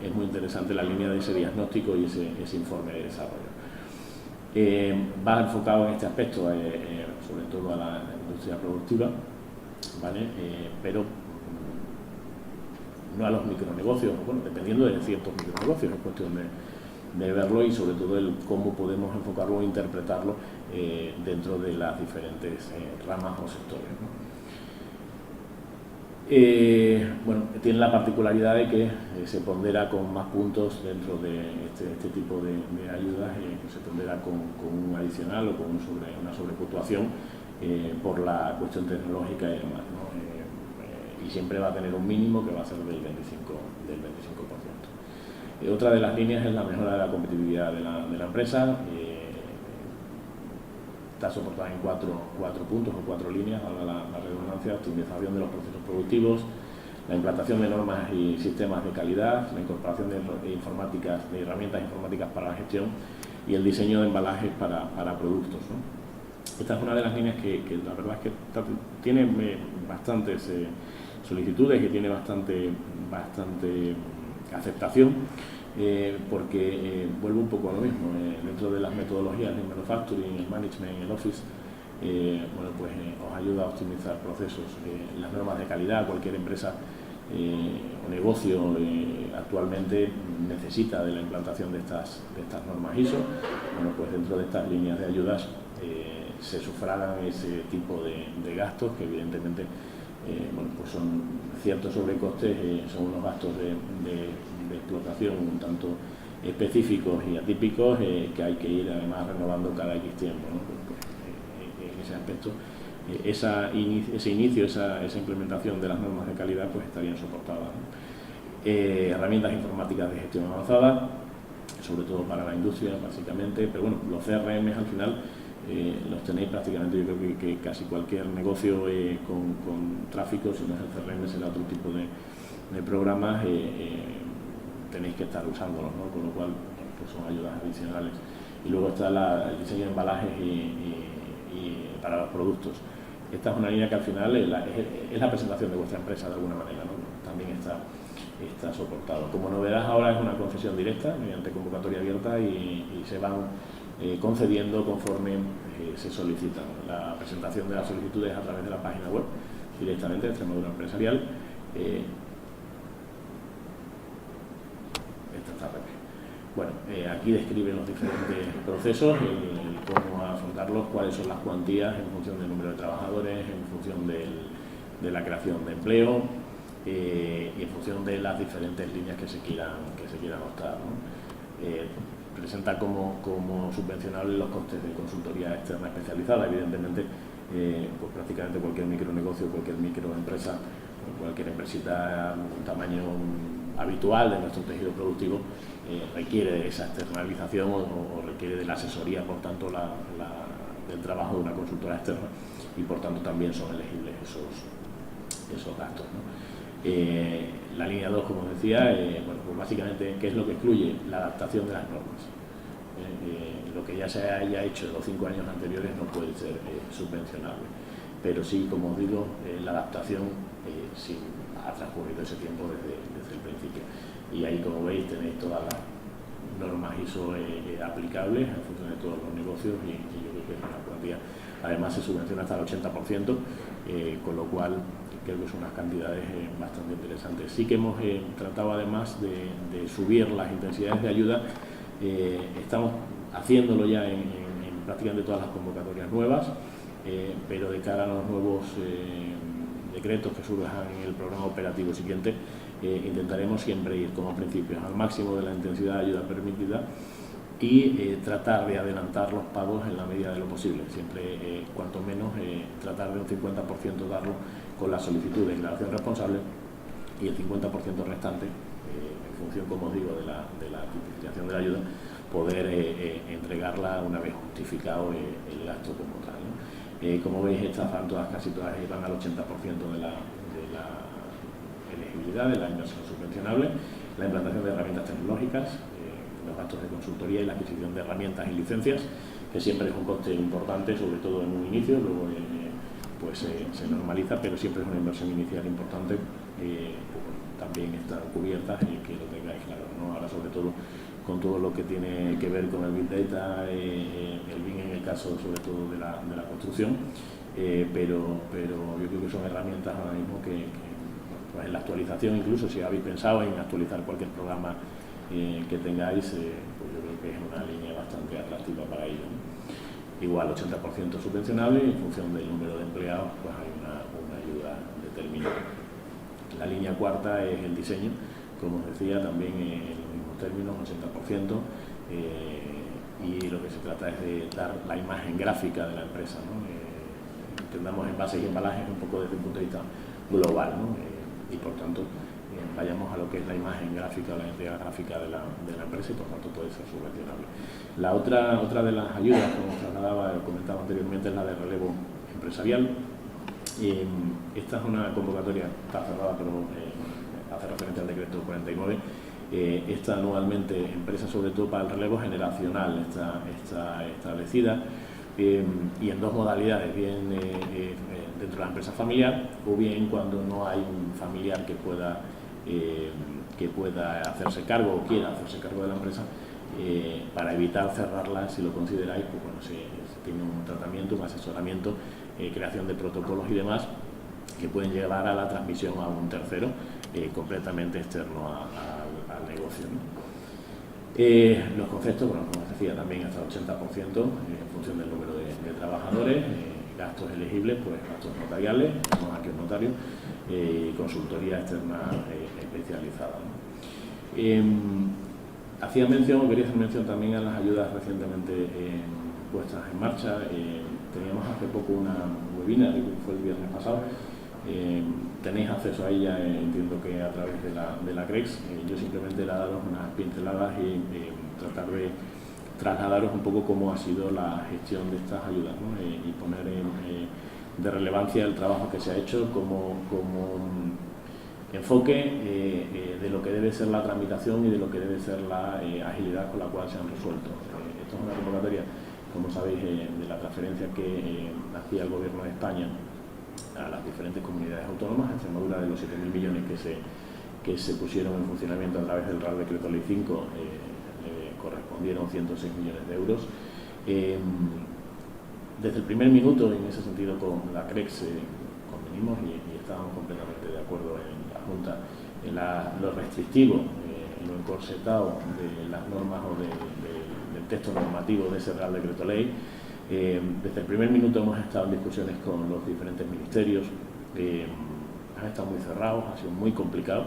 Speaker 20: es muy interesante la línea de ese diagnóstico y ese informe de desarrollo. Va enfocado en este aspecto, sobre todo a la industria productiva, ¿vale? Pero no a los micronegocios, bueno, dependiendo de ciertos micronegocios, es cuestión de verlo y sobre todo cómo podemos enfocarlo o interpretarlo dentro de las diferentes ramas o sectores, ¿no? Bueno, tiene la particularidad de que se pondera con más puntos dentro de este tipo de ayudas, que se pondera con un adicional o con una sobrepuntuación por la cuestión tecnológica y demás, ¿no? Y siempre va a tener un mínimo que va a ser del 25%. Otra de las líneas es la mejora de la competitividad de la empresa. Está soportada en cuatro puntos o 4 líneas, ahora la redundancia: optimización de los procesos productivos, la implantación de normas y sistemas de calidad, la incorporación de herramientas informáticas para la gestión y el diseño de embalajes para productos, ¿no? Esta es una de las líneas que la verdad es que tiene bastantes solicitudes y tiene bastante aceptación, porque vuelve un poco a lo mismo. Dentro de las metodologías de manufacturing, el management, el office, bueno, pues os ayuda a optimizar procesos. Las normas de calidad, cualquier empresa o negocio actualmente necesita de la implantación de estas normas ISO. Bueno, pues dentro de estas líneas de ayudas se sufragan ese tipo de gastos que evidentemente bueno, pues son ciertos sobrecostes, son unos gastos de explotación un tanto específicos y atípicos que hay que ir además renovando cada X tiempo, ¿no? Pues, en ese aspecto, ese inicio, esa implementación de las normas de calidad pues estarían soportadas, ¿no? Herramientas informáticas de gestión avanzada, sobre todo para la industria básicamente, pero bueno, los CRM al final los tenéis prácticamente, yo creo que casi cualquier negocio con tráfico, si no es el CRM será otro tipo de programas, tenéis que estar usándolos, ¿no? Con lo cual pues son ayudas adicionales. Y luego está el diseño de embalajes y para los productos. Esta es una línea que al final es la presentación de vuestra empresa de alguna manera, ¿no? También está soportado. Como novedad ahora es una concesión directa mediante convocatoria abierta y se van concediendo conforme se solicitan. La presentación de las solicitudes a través de la página web directamente de Extremadura Empresarial. Esta está al revés. Bueno, aquí describen los diferentes procesos, cómo afrontarlos, cuáles son las cuantías en función del número de trabajadores, en función de la creación de empleo y en función de las diferentes líneas que se quieran optar, ¿no? Presenta como subvencionables los costes de consultoría externa especializada. Evidentemente, pues prácticamente cualquier micronegocio, cualquier microempresa, cualquier empresita de tamaño habitual de nuestro tejido productivo, requiere de esa externalización o requiere de la asesoría, por tanto, del trabajo de una consultora externa, y por tanto también son elegibles esos gastos, ¿no? La línea 2, como decía, bueno, pues básicamente, ¿qué es lo que excluye? La adaptación de las normas. Lo que ya se haya hecho en los 5 años anteriores no puede ser subvencionable, pero sí, como os digo, la adaptación sí ha transcurrido ese tiempo desde el principio. Y ahí, como veis, tenéis todas las normas ISO aplicables en función de todos los negocios, y yo creo que es una cuantía. Además, se subvenciona hasta el 80%, con lo cual creo que son unas cantidades bastante interesantes. Sí que hemos tratado, además de subir las intensidades de ayuda. Estamos haciéndolo ya en prácticamente todas las convocatorias nuevas, pero de cara a los nuevos decretos que surjan en el programa operativo siguiente, intentaremos siempre ir como principios al máximo de la intensidad de ayuda permitida y tratar de adelantar los pagos en la medida de lo posible, siempre cuanto menos tratar de un 50% darlo con la solicitud de declaración responsable, y el 50% restante, en función, como os digo, de la tipificación de la ayuda, poder entregarla una vez justificado el gasto como tal, ¿no? Como veis, casi todas van al 80% de la elegibilidad de la inversión subvencionable, la implantación de herramientas tecnológicas, los gastos de consultoría y la adquisición de herramientas y licencias, que siempre es un coste importante, sobre todo en un inicio, luego pues se normaliza, pero siempre es una inversión inicial importante. También están cubiertas, y que lo tengáis claro, ¿no? Ahora, sobre todo con todo lo que tiene que ver con el Big Data, el BIM en el caso sobre todo de la construcción, pero yo creo que son herramientas ahora mismo que pues en la actualización, incluso si habéis pensado en actualizar cualquier programa que tengáis, pues yo creo que es una línea bastante atractiva para ello, ¿no? Igual 80% subvencionable, y en función del número de empleados pues hay una ayuda determinada. La línea cuarta es el diseño, como os decía, también en los mismos términos, 80%, y lo que se trata es de dar la imagen gráfica de la empresa, ¿no? Entendamos envases y embalajes un poco desde un punto de vista global, ¿no? Y por tanto vayamos a lo que es la imagen gráfica, la identidad gráfica de la empresa, y por tanto puede ser subvencionable. La otra de las ayudas, como comentaba anteriormente, es la de relevo empresarial. Esta es una convocatoria, está cerrada, pero hace referencia al decreto 49. Esta anualmente, empresa sobre todo para el relevo generacional, está establecida, y en dos modalidades, bien dentro de la empresa familiar, o bien cuando no hay un familiar que pueda hacerse cargo o quiera hacerse cargo de la empresa, para evitar cerrarla, si lo consideráis, pues bueno, se tiene un tratamiento, un asesoramiento, creación de protocolos y demás, que pueden llevar a la transmisión a un tercero completamente externo al negocio, ¿no? Los conceptos, bueno, como os decía, también hasta el 80% en función del número de trabajadores, gastos elegibles, pues gastos notariales, tenemos aquí un notario, consultoría externa especializada, ¿no? Quería hacer mención también a las ayudas recientemente puestas en marcha. Teníamos hace poco una webinar, que fue el viernes pasado. Tenéis acceso a ella, entiendo que a través de la CREX. Yo simplemente he dado unas pinceladas y tratar de trasladaros un poco cómo ha sido la gestión de estas ayudas, ¿no? Y poner de relevancia el trabajo que se ha hecho como enfoque de lo que debe ser la tramitación y de lo que debe ser la agilidad con la cual se han resuelto. Esto es una convocatoria, como sabéis, de la transferencia que hacía el Gobierno de España a las diferentes comunidades autónomas. Extremadura, de los 7.000 millones que se pusieron en funcionamiento a través del Real Decreto Ley 5, le correspondieron 106 millones de euros. Desde el primer minuto, en ese sentido, con la CREX convenimos y estábamos completamente de acuerdo en la Junta en lo restrictivo, en lo encorsetado de las normas o del texto normativo de ese Real Decreto Ley. Desde el primer minuto hemos estado en discusiones con los diferentes ministerios, han estado muy cerrados, ha sido muy complicado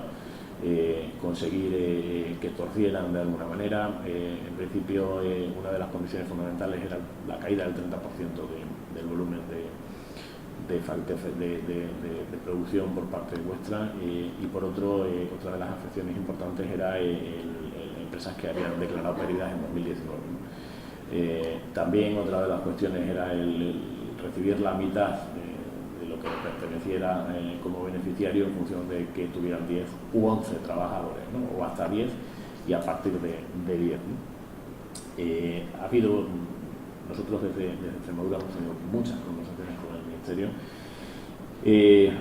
Speaker 20: conseguir que torcieran de alguna manera. En principio, una de las condiciones fundamentales era la caída del 30% del volumen de producción por parte vuestra, y por otro, otra de las afecciones importantes era el empresas que habían declarado pérdidas en 2019. También otra de las cuestiones era el recibir la mitad de lo que perteneciera como beneficiario en función de que tuvieran 10 u 11 trabajadores, ¿no? O hasta 10 y a partir de 10. ¿No? Ha habido, nosotros desde Extremadura hemos tenido muchas conversaciones con el Ministerio.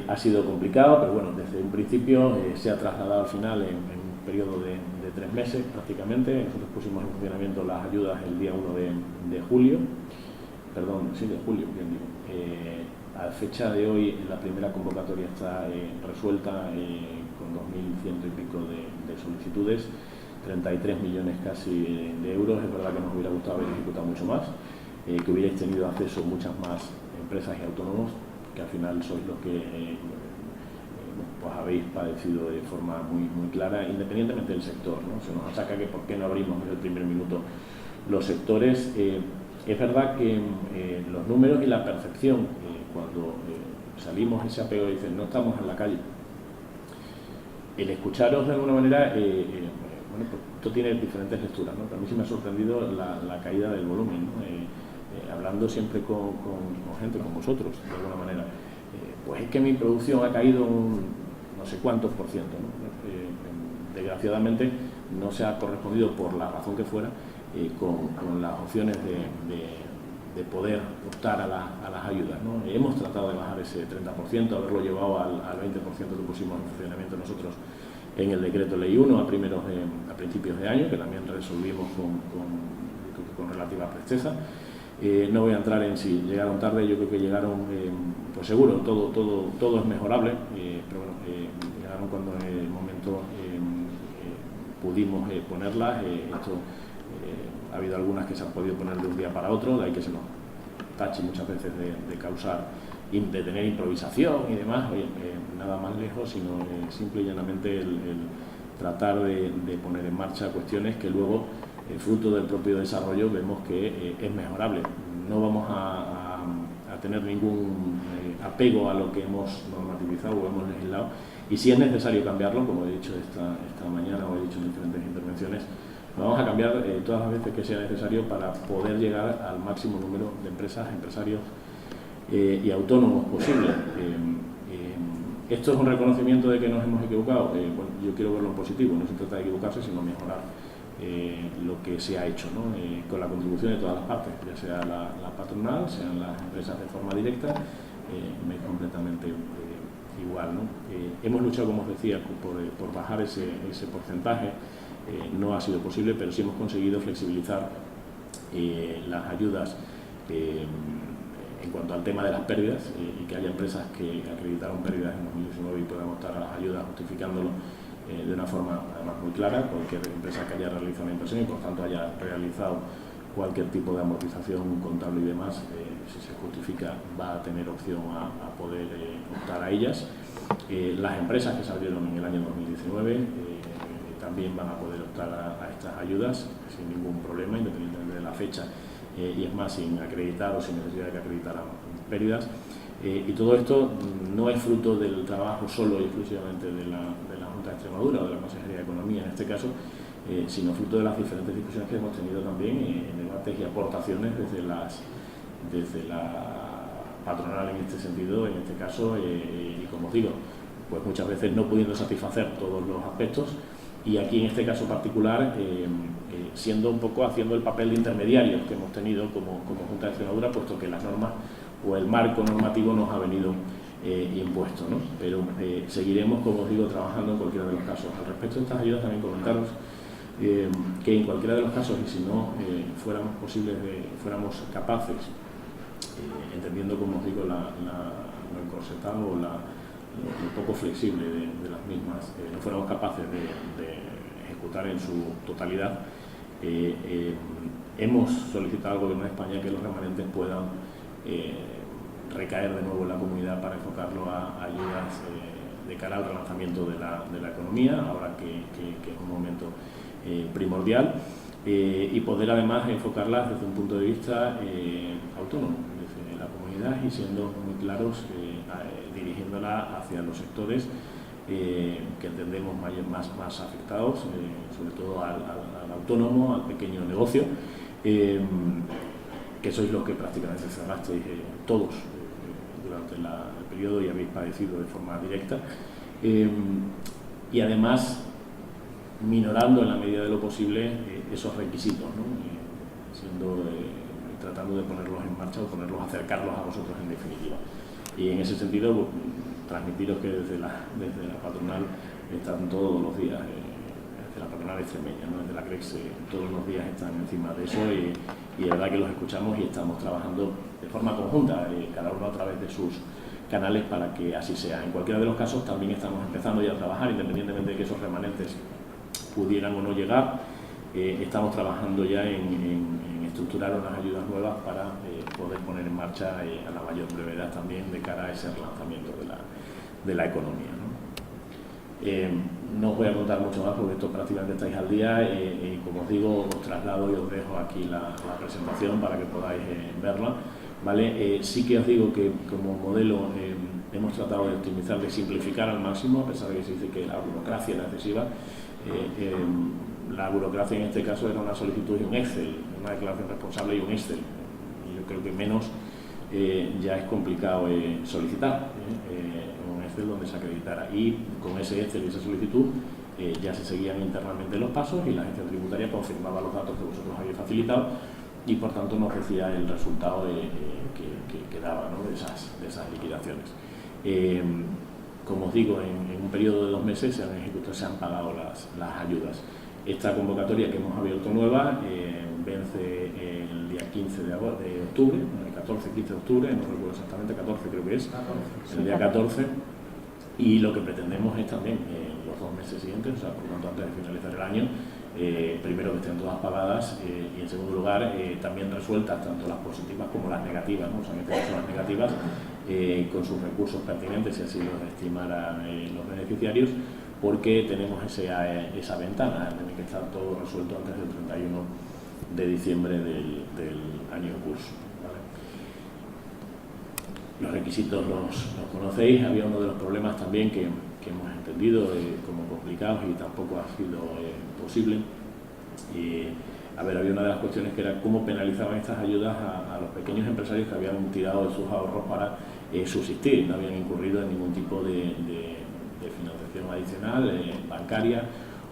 Speaker 20: Ha sido complicado, pero bueno, desde un principio se ha trasladado al final en un periodo de 3 meses prácticamente. Nosotros pusimos en funcionamiento las ayudas el día 1 de julio, perdón, sí, de julio, bien digo. A fecha de hoy la primera convocatoria está resuelta con 2.100 y pico de solicitudes, 33 millones casi de euros. Es verdad que nos hubiera gustado haber ejecutado mucho más, que hubierais tenido acceso muchas más empresas y autónomos, que al final sois los que pues habéis padecido de forma muy clara, independientemente del sector, ¿no? Se nos achaca que por qué no abrimos desde el primer minuto los sectores. Es verdad que los números y la percepción, cuando salimos ese apego y dicen no estamos en la calle, el escucharos de alguna manera, bueno, pues esto tiene diferentes lecturas, ¿no? A mí sí me ha sorprendido la caída del volumen, ¿no? Hablando siempre con gente, con vosotros, de alguna manera, pues es que mi producción ha caído un no sé cuántos por ciento, ¿no? Desgraciadamente no se ha correspondido, por la razón que fuera, con las opciones de poder optar a las ayudas, ¿no? Hemos tratado de bajar ese 30%, haberlo llevado al 20% que pusimos en funcionamiento nosotros en el decreto ley 1 a principios de año, que también resolvimos con relativa presteza. No voy a entrar en si llegaron tarde, yo creo que llegaron, pues seguro, todo es mejorable, pero bueno, llegaron cuando en el momento pudimos ponerlas. Ha habido algunas que se han podido poner de un día para otro, de ahí que se nos tache muchas veces de causar, de tener improvisación y demás. Oye, nada más lejos, sino simple y llanamente el tratar de poner en marcha cuestiones que luego, fruto del propio desarrollo, vemos que es mejorable. No vamos a tener ningún apego a lo que hemos normativizado o hemos legislado, y si es necesario cambiarlo, como he dicho esta mañana o he dicho en diferentes intervenciones, lo vamos a cambiar todas las veces que sea necesario para poder llegar al máximo número de empresas, empresarios y autónomos posible. ¿Esto es un reconocimiento de que nos hemos equivocado? Bueno, yo quiero verlo en positivo, no se trata de equivocarse, sino mejorar lo que se ha hecho, ¿no? Con la contribución de todas las partes, ya sea la patronal, sean las empresas de forma directa, me es completamente igual, ¿no? Hemos luchado, como os decía, por bajar ese porcentaje. No ha sido posible, pero sí hemos conseguido flexibilizar las ayudas en cuanto al tema de las pérdidas, y que haya empresas que acreditaron pérdidas en 2019 y puedan optar a las ayudas justificándolo de una forma además muy clara. Cualquier empresa que haya realizado una inversión y por tanto haya realizado cualquier tipo de amortización contable y demás, si se justifica, va a tener opción a poder optar a ellas. Las empresas que salieron en el año 2019 también van a poder optar a estas ayudas sin ningún problema, independientemente de la fecha, y es más, sin acreditar o sin necesidad de que acreditaran pérdidas. Y todo esto no es fruto del trabajo solo y exclusivamente de la Junta de Extremadura o de la Consejería de Economía en este caso, sino fruto de las diferentes discusiones que hemos tenido también en debates y aportaciones desde la patronal en este sentido, en este caso, y como os digo, pues muchas veces no pudiendo satisfacer todos los aspectos, y aquí en este caso particular siendo un poco haciendo el papel de intermediarios que hemos tenido como Junta de Extremadura, puesto que las normas o el marco normativo nos ha venido impuesto, ¿no? Pero seguiremos, como os digo, trabajando en cualquiera de los casos. Al respecto de estas ayudas, también comentaros que en cualquiera de los casos, y si no fuéramos capaces, entendiendo, como os digo, lo encorsetado o lo poco flexible de las mismas, no fuéramos capaces de ejecutar en su totalidad, hemos solicitado al Gobierno de España que los remanentes puedan recaer de nuevo en la comunidad para enfocarlo a ayudas de cara al relanzamiento de la economía, ahora que es un momento primordial, y poder además enfocarlas desde un punto de vista autónomo, desde la comunidad, y siendo muy claros, dirigiéndola hacia los sectores que entendemos más afectados, sobre todo al autónomo, al pequeño negocio, que sois los que prácticamente cerrasteis todos durante el periodo y habéis padecido de forma directa, y además minorando en la medida de lo posible esos requisitos, ¿no? Tratando de ponerlos en marcha o acercarlos a vosotros en definitiva. Y en ese sentido, transmitiros que desde la patronal están todos los días, desde la patronal extremeña, ¿no? Desde la CREX, todos los días están encima de eso y es verdad que los escuchamos y estamos trabajando de forma conjunta, cada uno a través de sus canales para que así sea. En cualquiera de los casos también estamos empezando ya a trabajar, independientemente de que esos remanentes pudieran o no llegar, estamos trabajando ya en estructurar unas ayudas nuevas para poder poner en marcha a la mayor brevedad también de cara a ese relanzamiento de la economía, ¿no? No os voy a contar mucho más porque esto prácticamente estáis al día, y como os digo, os traslado y os dejo aquí la presentación para que podáis verla, ¿vale? Sí que os digo que como modelo hemos tratado de optimizar, de simplificar al máximo, a pesar de que se dice que la burocracia era excesiva. La burocracia en este caso era una solicitud y un Excel, una declaración responsable y un Excel. Y yo creo que menos ya es complicado solicitar un Excel donde se acreditara. Y con ese Excel y esa solicitud ya se seguían internamente los pasos y la agencia tributaria confirmaba los datos que vosotros habéis facilitado y por tanto nos decía el resultado que daba, ¿no? de esas liquidaciones. Como os digo, en un periodo de 2 meses se han pagado las ayudas. Esta convocatoria que hemos abierto nueva vence el día 15 de octubre, el 14-15 de octubre, no recuerdo exactamente, 14 creo que es, el día 14, y lo que pretendemos es también los 2 meses siguientes, o sea, por lo tanto antes de finalizar el año, primero que estén todas pagadas y en segundo lugar también resueltas tanto las positivas como las negativas, ¿no? O sea, en este caso las negativas con sus recursos pertinentes, si así los estimaran los beneficiarios, porque tenemos esa ventana, tiene que estar todo resuelto antes del 31 de diciembre del año en curso, ¿vale? Los requisitos los conocéis. Había uno de los problemas también que hemos entendido como complicados y tampoco ha sido posible. Había una de las cuestiones que era cómo penalizaban estas ayudas a los pequeños empresarios que habían tirado de sus ahorros para subsistir, no habían incurrido en ningún tipo de financiación adicional, bancaria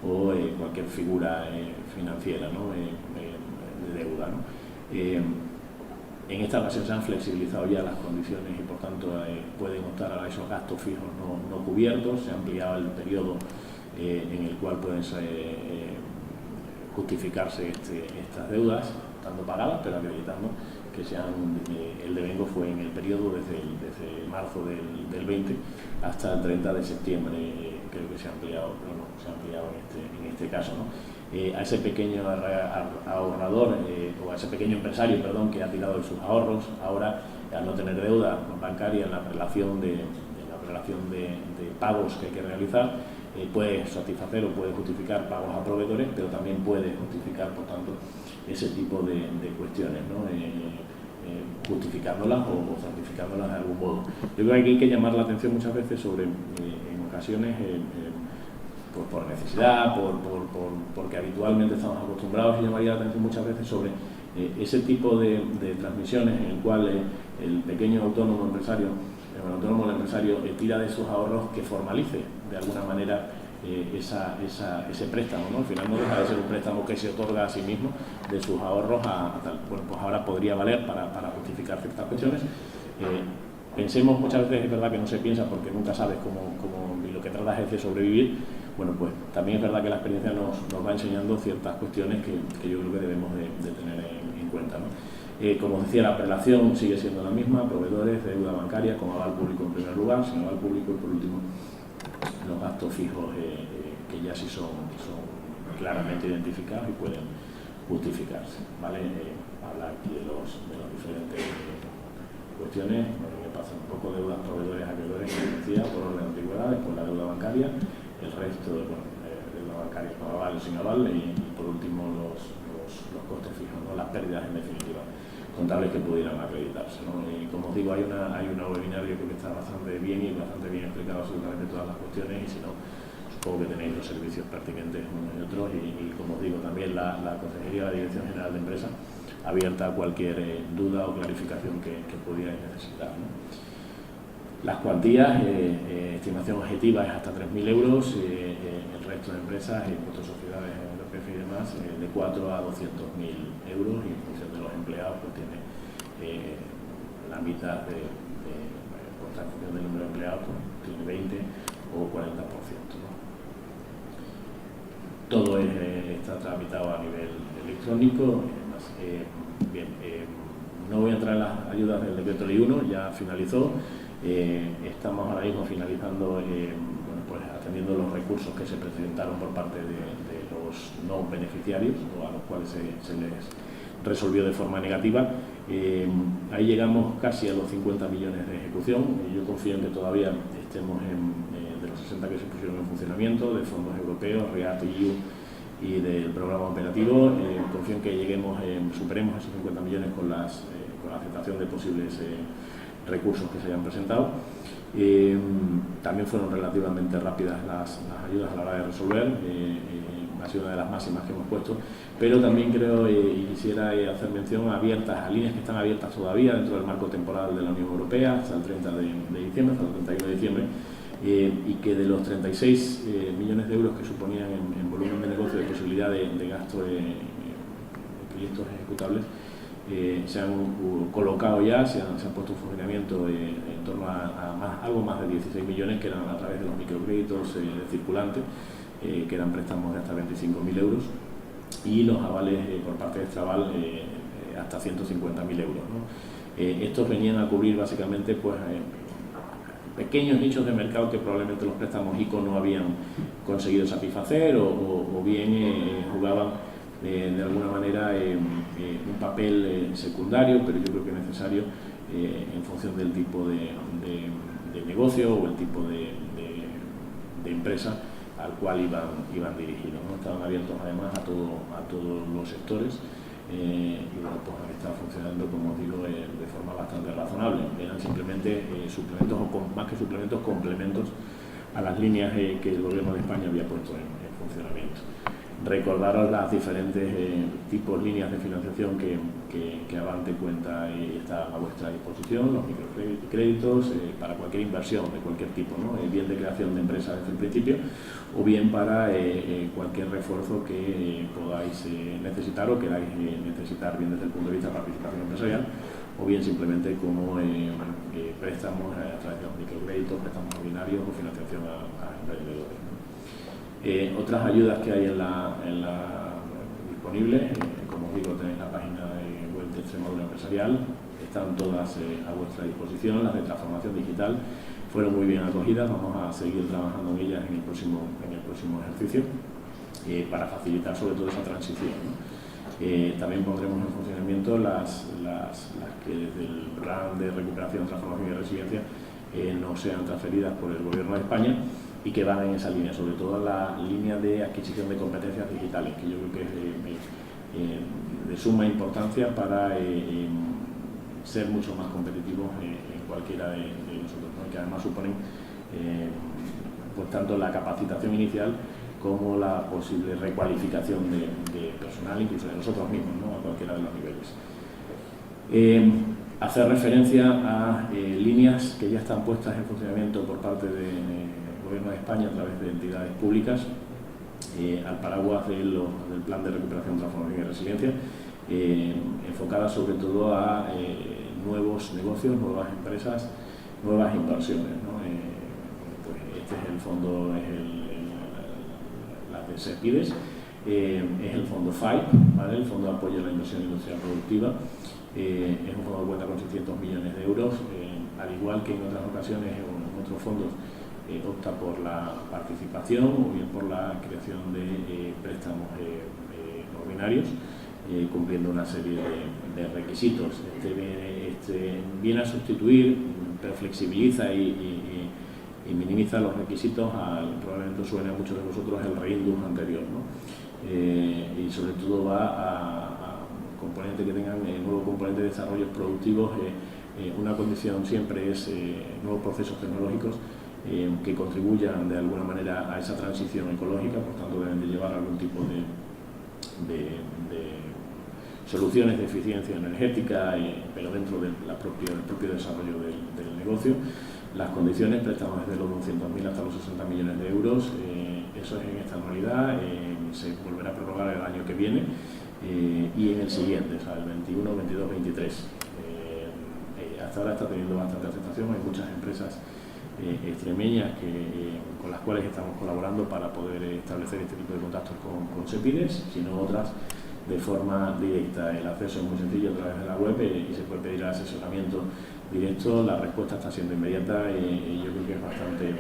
Speaker 20: o cualquier figura financiera, ¿no? De deuda, ¿no? En esta ocasión se han flexibilizado ya las condiciones y por tanto pueden optar a esos gastos fijos no cubiertos, se ha ampliado el periodo en el cual pueden justificarse estas deudas, estando pagadas pero acreditando que el devengo fue en el periodo desde marzo del 20 hasta el 30 de septiembre, creo que se ha ampliado, pero no, se ha ampliado en este caso, ¿no? A ese pequeño ahorrador o a ese pequeño empresario, perdón, que ha tirado de sus ahorros, ahora al no tener deuda bancaria en la relación de pagos que hay que realizar, puede satisfacer o puede justificar pagos a proveedores, pero también puede justificar, por tanto, ese tipo de cuestiones, ¿no? Justificándolas o certificándolas de algún modo. Yo creo que hay que llamar la atención muchas veces sobre, en ocasiones, por necesidad, porque habitualmente estamos acostumbrados, y llamaría la atención muchas veces sobre ese tipo de transmisiones en el cual el pequeño autónomo empresario, el empresario tira de sus ahorros, que formalice de alguna manera ese préstamo, ¿no? Al final no deja de ser un préstamo que se otorga a sí mismo de sus ahorros a tal. Bueno, pues ahora podría valer para justificar ciertas cuestiones. Pensemos, muchas veces es verdad que no se piensa porque nunca sabes cómo y lo que tratas es de sobrevivir. Bueno, pues también es verdad que la experiencia nos va enseñando ciertas cuestiones que yo creo que debemos de tener en cuenta, ¿no? Como os decía, la prelación sigue siendo la misma, proveedores, deuda bancaria, con aval público en primer lugar, sin aval público, y por último los gastos fijos que ya sí son claramente identificados y pueden justificarse, ¿vale? Hablar aquí de los diferentes cuestiones. Me pasa un poco deudas, proveedores, acreedores, como decía, por orden de antigüedad, después la deuda bancaria, el resto de deuda bancaria con aval o sin aval, y por último los costes fijos, ¿no? Las pérdidas en definitiva contables que pudieran acreditarse, ¿no? Y como os digo, hay una webinar, yo creo que está bastante bien y bastante bien explicado absolutamente todas las cuestiones, y si no, supongo que tenéis los servicios pertinentes unos y otros, y como os digo, también la Consejería, la Dirección General de Empresa, abierta a cualquier duda o clarificación que pudierais necesitar, ¿no? Las cuantías, estimación objetiva es hasta 3.000 euros, el resto de empresas, impuestos sociedades, IRPF y demás, de 4 a 200.000 euros, y en función de los empleados pues tiene la mitad pues, en función del número de empleados pues, tiene 20 o 40%, ¿no? Todo está tramitado a nivel electrónico. Bien, no voy a entrar en las ayudas del decreto ley 1, ya finalizó. Estamos ahora mismo finalizando, bueno, pues atendiendo los recursos que se presentaron por parte de los no beneficiarios, o a los cuales se les resolvió de forma negativa. Ahí llegamos casi a los 50 millones de ejecución, y yo confío en que todavía estemos de los 60 que se pusieron en funcionamiento, de fondos europeos, REACT-EU y del programa operativo. Confío en que superemos esos 50 millones con la aceptación de posibles recursos que se hayan presentado. También fueron relativamente rápidas las ayudas a la hora de resolver, ha sido una de las máximas que hemos puesto, pero también creo, y quisiera hacer mención a líneas que están abiertas todavía dentro del marco temporal de la Unión Europea hasta el 30 de diciembre, hasta el 31 de diciembre, y que de los 36 millones de euros que suponían en volumen de negocio de posibilidad de gasto de proyectos ejecutables, se han colocado ya, se han puesto en funcionamiento en torno a algo más de 16 millones, que eran a través de los microcréditos de circulante, que eran préstamos de hasta 25.000 euros, y los avales por parte de Extraval hasta 150.000 euros, ¿no? Estos venían a cubrir básicamente pues, pequeños nichos de mercado que probablemente los préstamos ICO no habían conseguido satisfacer, o bien jugaban de alguna manera un papel secundario, pero yo creo que necesario en función del tipo de negocio o el tipo de empresa al cual iban dirigidos, ¿no? Estaban abiertos además a todos los sectores, y bueno, pues han estado funcionando, como os digo, de forma bastante razonable. Eran simplemente suplementos, o más que suplementos, complementos a las líneas que el Gobierno de España había puesto en funcionamiento. Recordaros las diferentes líneas de financiación que Avante cuenta y está a vuestra disposición, los microcréditos para cualquier inversión de cualquier tipo, ¿no? Bien de creación de empresas desde el principio, o bien para cualquier refuerzo que podáis necesitar o queráis necesitar, bien desde el punto de vista de participación empresarial, o bien simplemente como préstamos a través de los microcréditos, préstamos ordinarios o financiación a emprendedores, ¿no? Otras ayudas que hay disponibles, como os digo, tenéis la página web de Extremadura Empresarial, están todas a vuestra disposición. Las de transformación digital fueron muy bien acogidas, vamos a seguir trabajando en ellas en el próximo ejercicio, para facilitar sobre todo esa transición, ¿no? También pondremos en funcionamiento las que desde el plan de recuperación, transformación y resiliencia no sean transferidas por el Gobierno de España, y que van en esa línea, sobre todo la línea de adquisición de competencias digitales, que yo creo que es de suma importancia para ser mucho más competitivos en cualquiera de nosotros, ¿no? Que además suponen pues tanto la capacitación inicial como la posible recualificación de personal, incluso de nosotros mismos, ¿no? A cualquiera de los niveles. Hacer referencia a líneas que ya están puestas en funcionamiento por parte del Gobierno de España a través de entidades públicas, al paraguas del Plan de Recuperación, Transformación y Resiliencia, enfocadas sobre todo a nuevos negocios, nuevas empresas, nuevas inversiones, ¿no? Pues este es el fondo, las de SEPIDES, es el fondo FIPE, ¿vale? El Fondo de Apoyo a la Inversión Industrial Productiva. Es un fondo que cuenta con 600 millones de euros, al igual que en otras ocasiones en otros fondos. Opta por la participación o bien por la creación de préstamos ordinarios, cumpliendo una serie de requisitos. Este viene a sustituir, pero flexibiliza y minimiza los requisitos probablemente suene a muchos de vosotros el REINDUS anterior, ¿no? Y sobre todo va a componentes que tengan nuevos componentes de desarrollos productivos Una condición siempre es nuevos procesos tecnológicos que contribuyan de alguna manera a esa transición ecológica, por tanto deben de llevar algún tipo de soluciones de eficiencia energética, pero dentro del propio desarrollo del negocio. Las condiciones, préstamos desde los 200.000 hasta los 60 millones de euros, eso es en esta anualidad, se volverá a prorrogar el año que viene y en el siguiente, o sea, el 21, 22, 23. Hasta ahora está teniendo bastante aceptación, hay muchas empresas extremeñas con las cuales estamos colaborando para poder establecer este tipo de contactos con SEPIDES, sino otras de forma directa. El acceso es muy sencillo a través de la web y se puede pedir asesoramiento directo. La respuesta está siendo inmediata y yo creo que es bastante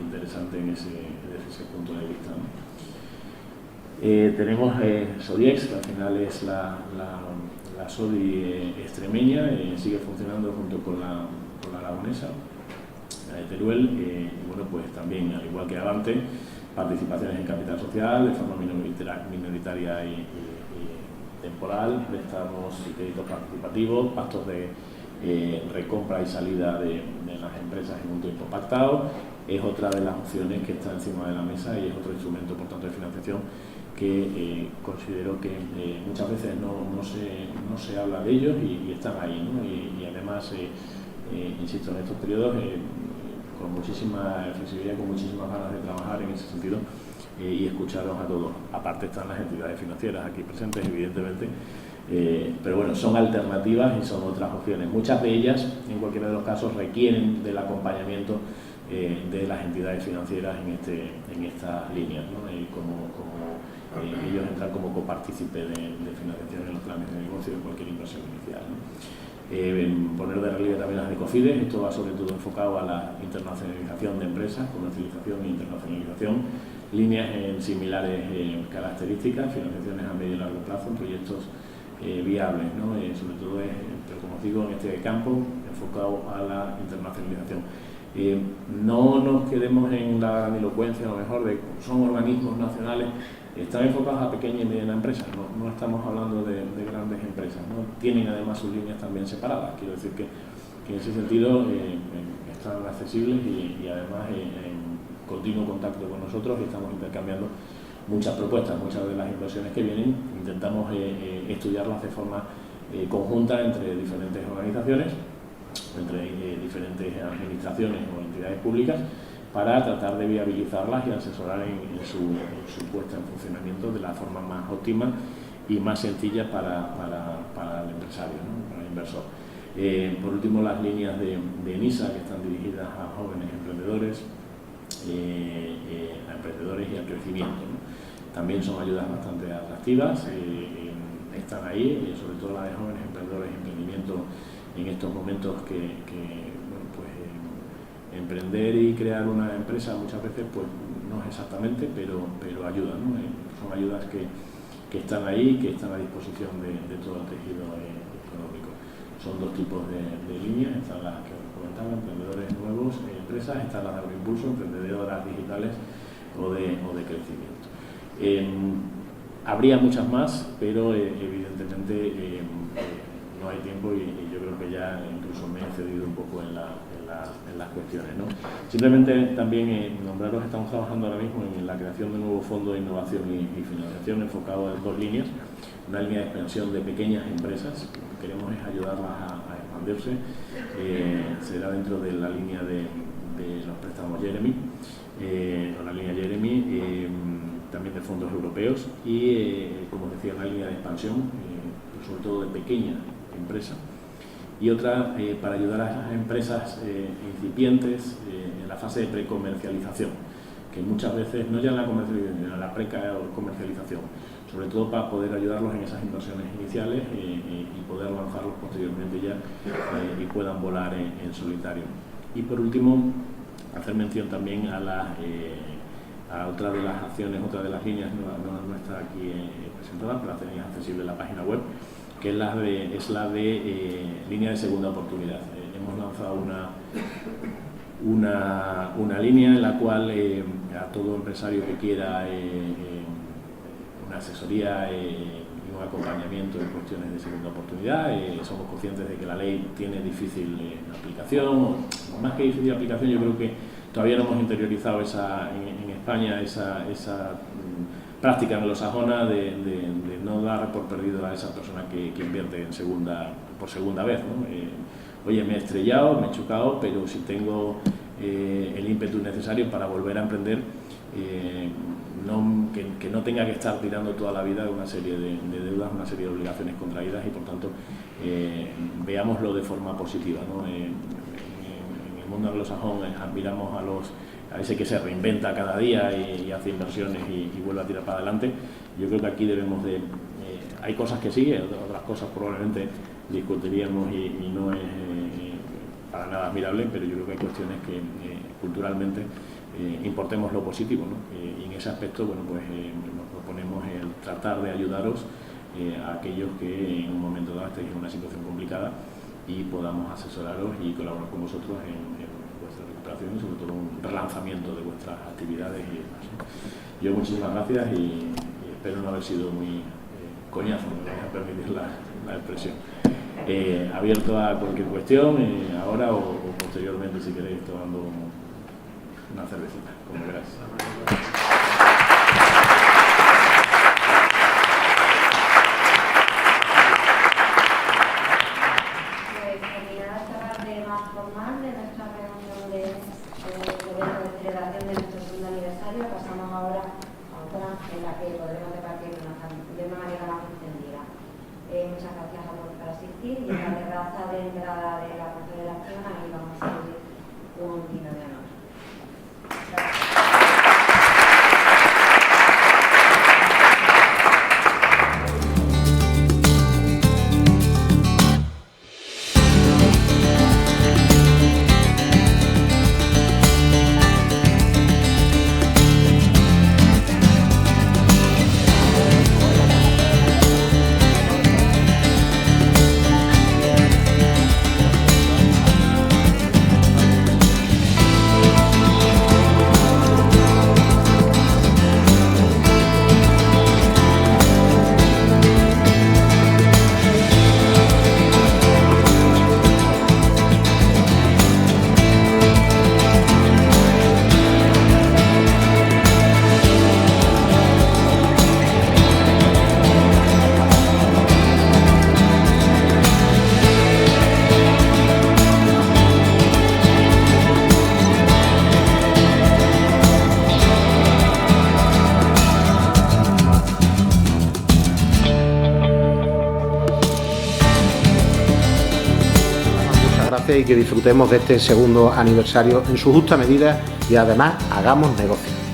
Speaker 20: interesante desde ese punto de vista, ¿no? Tenemos Sodiex, que al final es la SODI extremeña, sigue funcionando junto con la aragonesa, la de Teruel, y bueno, pues también, al igual que Avante, participaciones en capital social de forma minoritaria y temporal, préstamos y créditos participativos, pactos de recompra y salida de las empresas en un tiempo pactado. Es otra de las opciones que está encima de la mesa y es otro instrumento, por tanto, de financiación que considero que muchas veces no se habla de ellos y están ahí, ¿no? Y además, insisto, en estos periodos con muchísima flexibilidad, con muchísimas ganas de trabajar en ese sentido y escucharos a todos. Aparte están las entidades financieras aquí presentes, evidentemente, pero bueno, son alternativas y son otras opciones. Muchas de ellas, en cualquiera de los casos, requieren del acompañamiento de las entidades financieras en estas líneas, ¿no? Ellos entran como copartícipe de financiación en los planes de negocio de cualquier inversión inicial, ¿no? Poner de relieve también las de Ecofides. Esto va sobre todo enfocado a la internacionalización de empresas, comercialización e internacionalización, líneas en similares características, financiaciones a medio y largo plazo, proyectos viables, ¿no? Sobre todo, pero como os digo, en este campo enfocado a la internacionalización. No nos quedemos en la grandilocuencia, a lo mejor, de son organismos nacionales. Están enfocados a pequeñas y medianas empresas, no estamos hablando de grandes empresas, ¿no? Tienen además sus líneas también separadas, quiero decir que en ese sentido están accesibles y además en continuo contacto con nosotros y estamos intercambiando muchas propuestas. Muchas de las inversiones que vienen intentamos estudiarlas de forma conjunta entre diferentes organizaciones, entre diferentes administraciones o entidades públicas, para tratar de viabilizarlas y asesorar en su puesta en funcionamiento de la forma más óptima y más sencilla para el empresario, ¿no? Para el inversor. Por último, las líneas de ENISA, que están dirigidas a jóvenes emprendedores, a emprendedores y al crecimiento, ¿no? También son ayudas bastante atractivas, están ahí, sobre todo la de jóvenes emprendedores y emprendimiento en estos momentos que bueno, pues emprender y crear una empresa muchas veces pues no es exactamente, pero ayudan, ¿no? Son ayudas que están ahí, que están a disposición de todo el tejido económico. Son dos tipos de líneas, están las que os comentaba, emprendedores nuevos, empresas, están las de agroimpulso, emprendedoras digitales o de crecimiento. Habría muchas más, pero evidentemente no hay tiempo y yo creo que ya incluso me he excedido un poco en las cuestiones, ¿no? Simplemente también nombraros, estamos trabajando ahora mismo en la creación de un nuevo fondo de innovación y financiación enfocado en dos líneas. Una línea de expansión de pequeñas empresas, lo que queremos es ayudarlas a expandirse, será dentro de la línea de los préstamos Jeremy, o la línea Jeremy, también de fondos europeos y, como os decía, una línea de expansión, sobre todo de pequeña empresa, y otra para ayudar a esas empresas incipientes en la fase de precomercialización, que muchas veces no ya en la comercialización, sino en la precomercialización, sobre todo para poder ayudarlos en esas inversiones iniciales y poder lanzarlos posteriormente ya y puedan volar en solitario. Y por último, hacer mención también a otra de las acciones, otra de las líneas, no está aquí presentada, pero la tenéis accesible en la página web, que es la de línea de segunda oportunidad. Hemos lanzado una línea en la cual a todo empresario que quiera una asesoría y un acompañamiento en cuestiones de segunda oportunidad. Somos conscientes de que la ley tiene difícil aplicación, más que difícil aplicación, yo creo que todavía no hemos interiorizado en España esa práctica anglosajona de no dar por perdido a esa persona que invierte por segunda vez, ¿no? Oye, me he estrellado, me he chocado, pero si tengo el ímpetu necesario para volver a emprender, que no tenga que estar tirando toda la vida de una serie de deudas, una serie de obligaciones contraídas y por tanto veámoslo de forma positiva, ¿no? En el mundo anglosajón admiramos a ese que se reinventa cada día y hace inversiones y vuelve a tirar para adelante. Yo creo que aquí debemos de... hay cosas que sí, otras cosas probablemente discutiríamos y no es para nada admirable, pero yo creo que hay cuestiones que culturalmente importemos lo positivo, ¿no? Y en ese aspecto, bueno, pues nos proponemos el tratar de ayudaros a aquellos que en un momento dado estéis en una situación complicada y podamos asesoraros y colaborar con vosotros en vuestra recuperación y sobre todo un relanzamiento de vuestras actividades y demás, ¿no? Yo muchísimas gracias y espero no haber sido muy coñazo, me vais a permitir la expresión. Abierto a cualquier cuestión, ahora o posteriormente si queréis tomando una cervecita, como queráis.
Speaker 1: Pues terminada esta parte más formal de nuestra reunión de celebración de nuestro segundo aniversario, pasamos ahora a otra en la que podremos debatir de una manera más extendida. Muchas gracias a todos por asistir y en la terraza de entrada de la Confederación ahí vamos a servir un vino de honor. Gracias.
Speaker 2: Y que disfrutemos de este segundo aniversario en su justa medida y además hagamos negocio.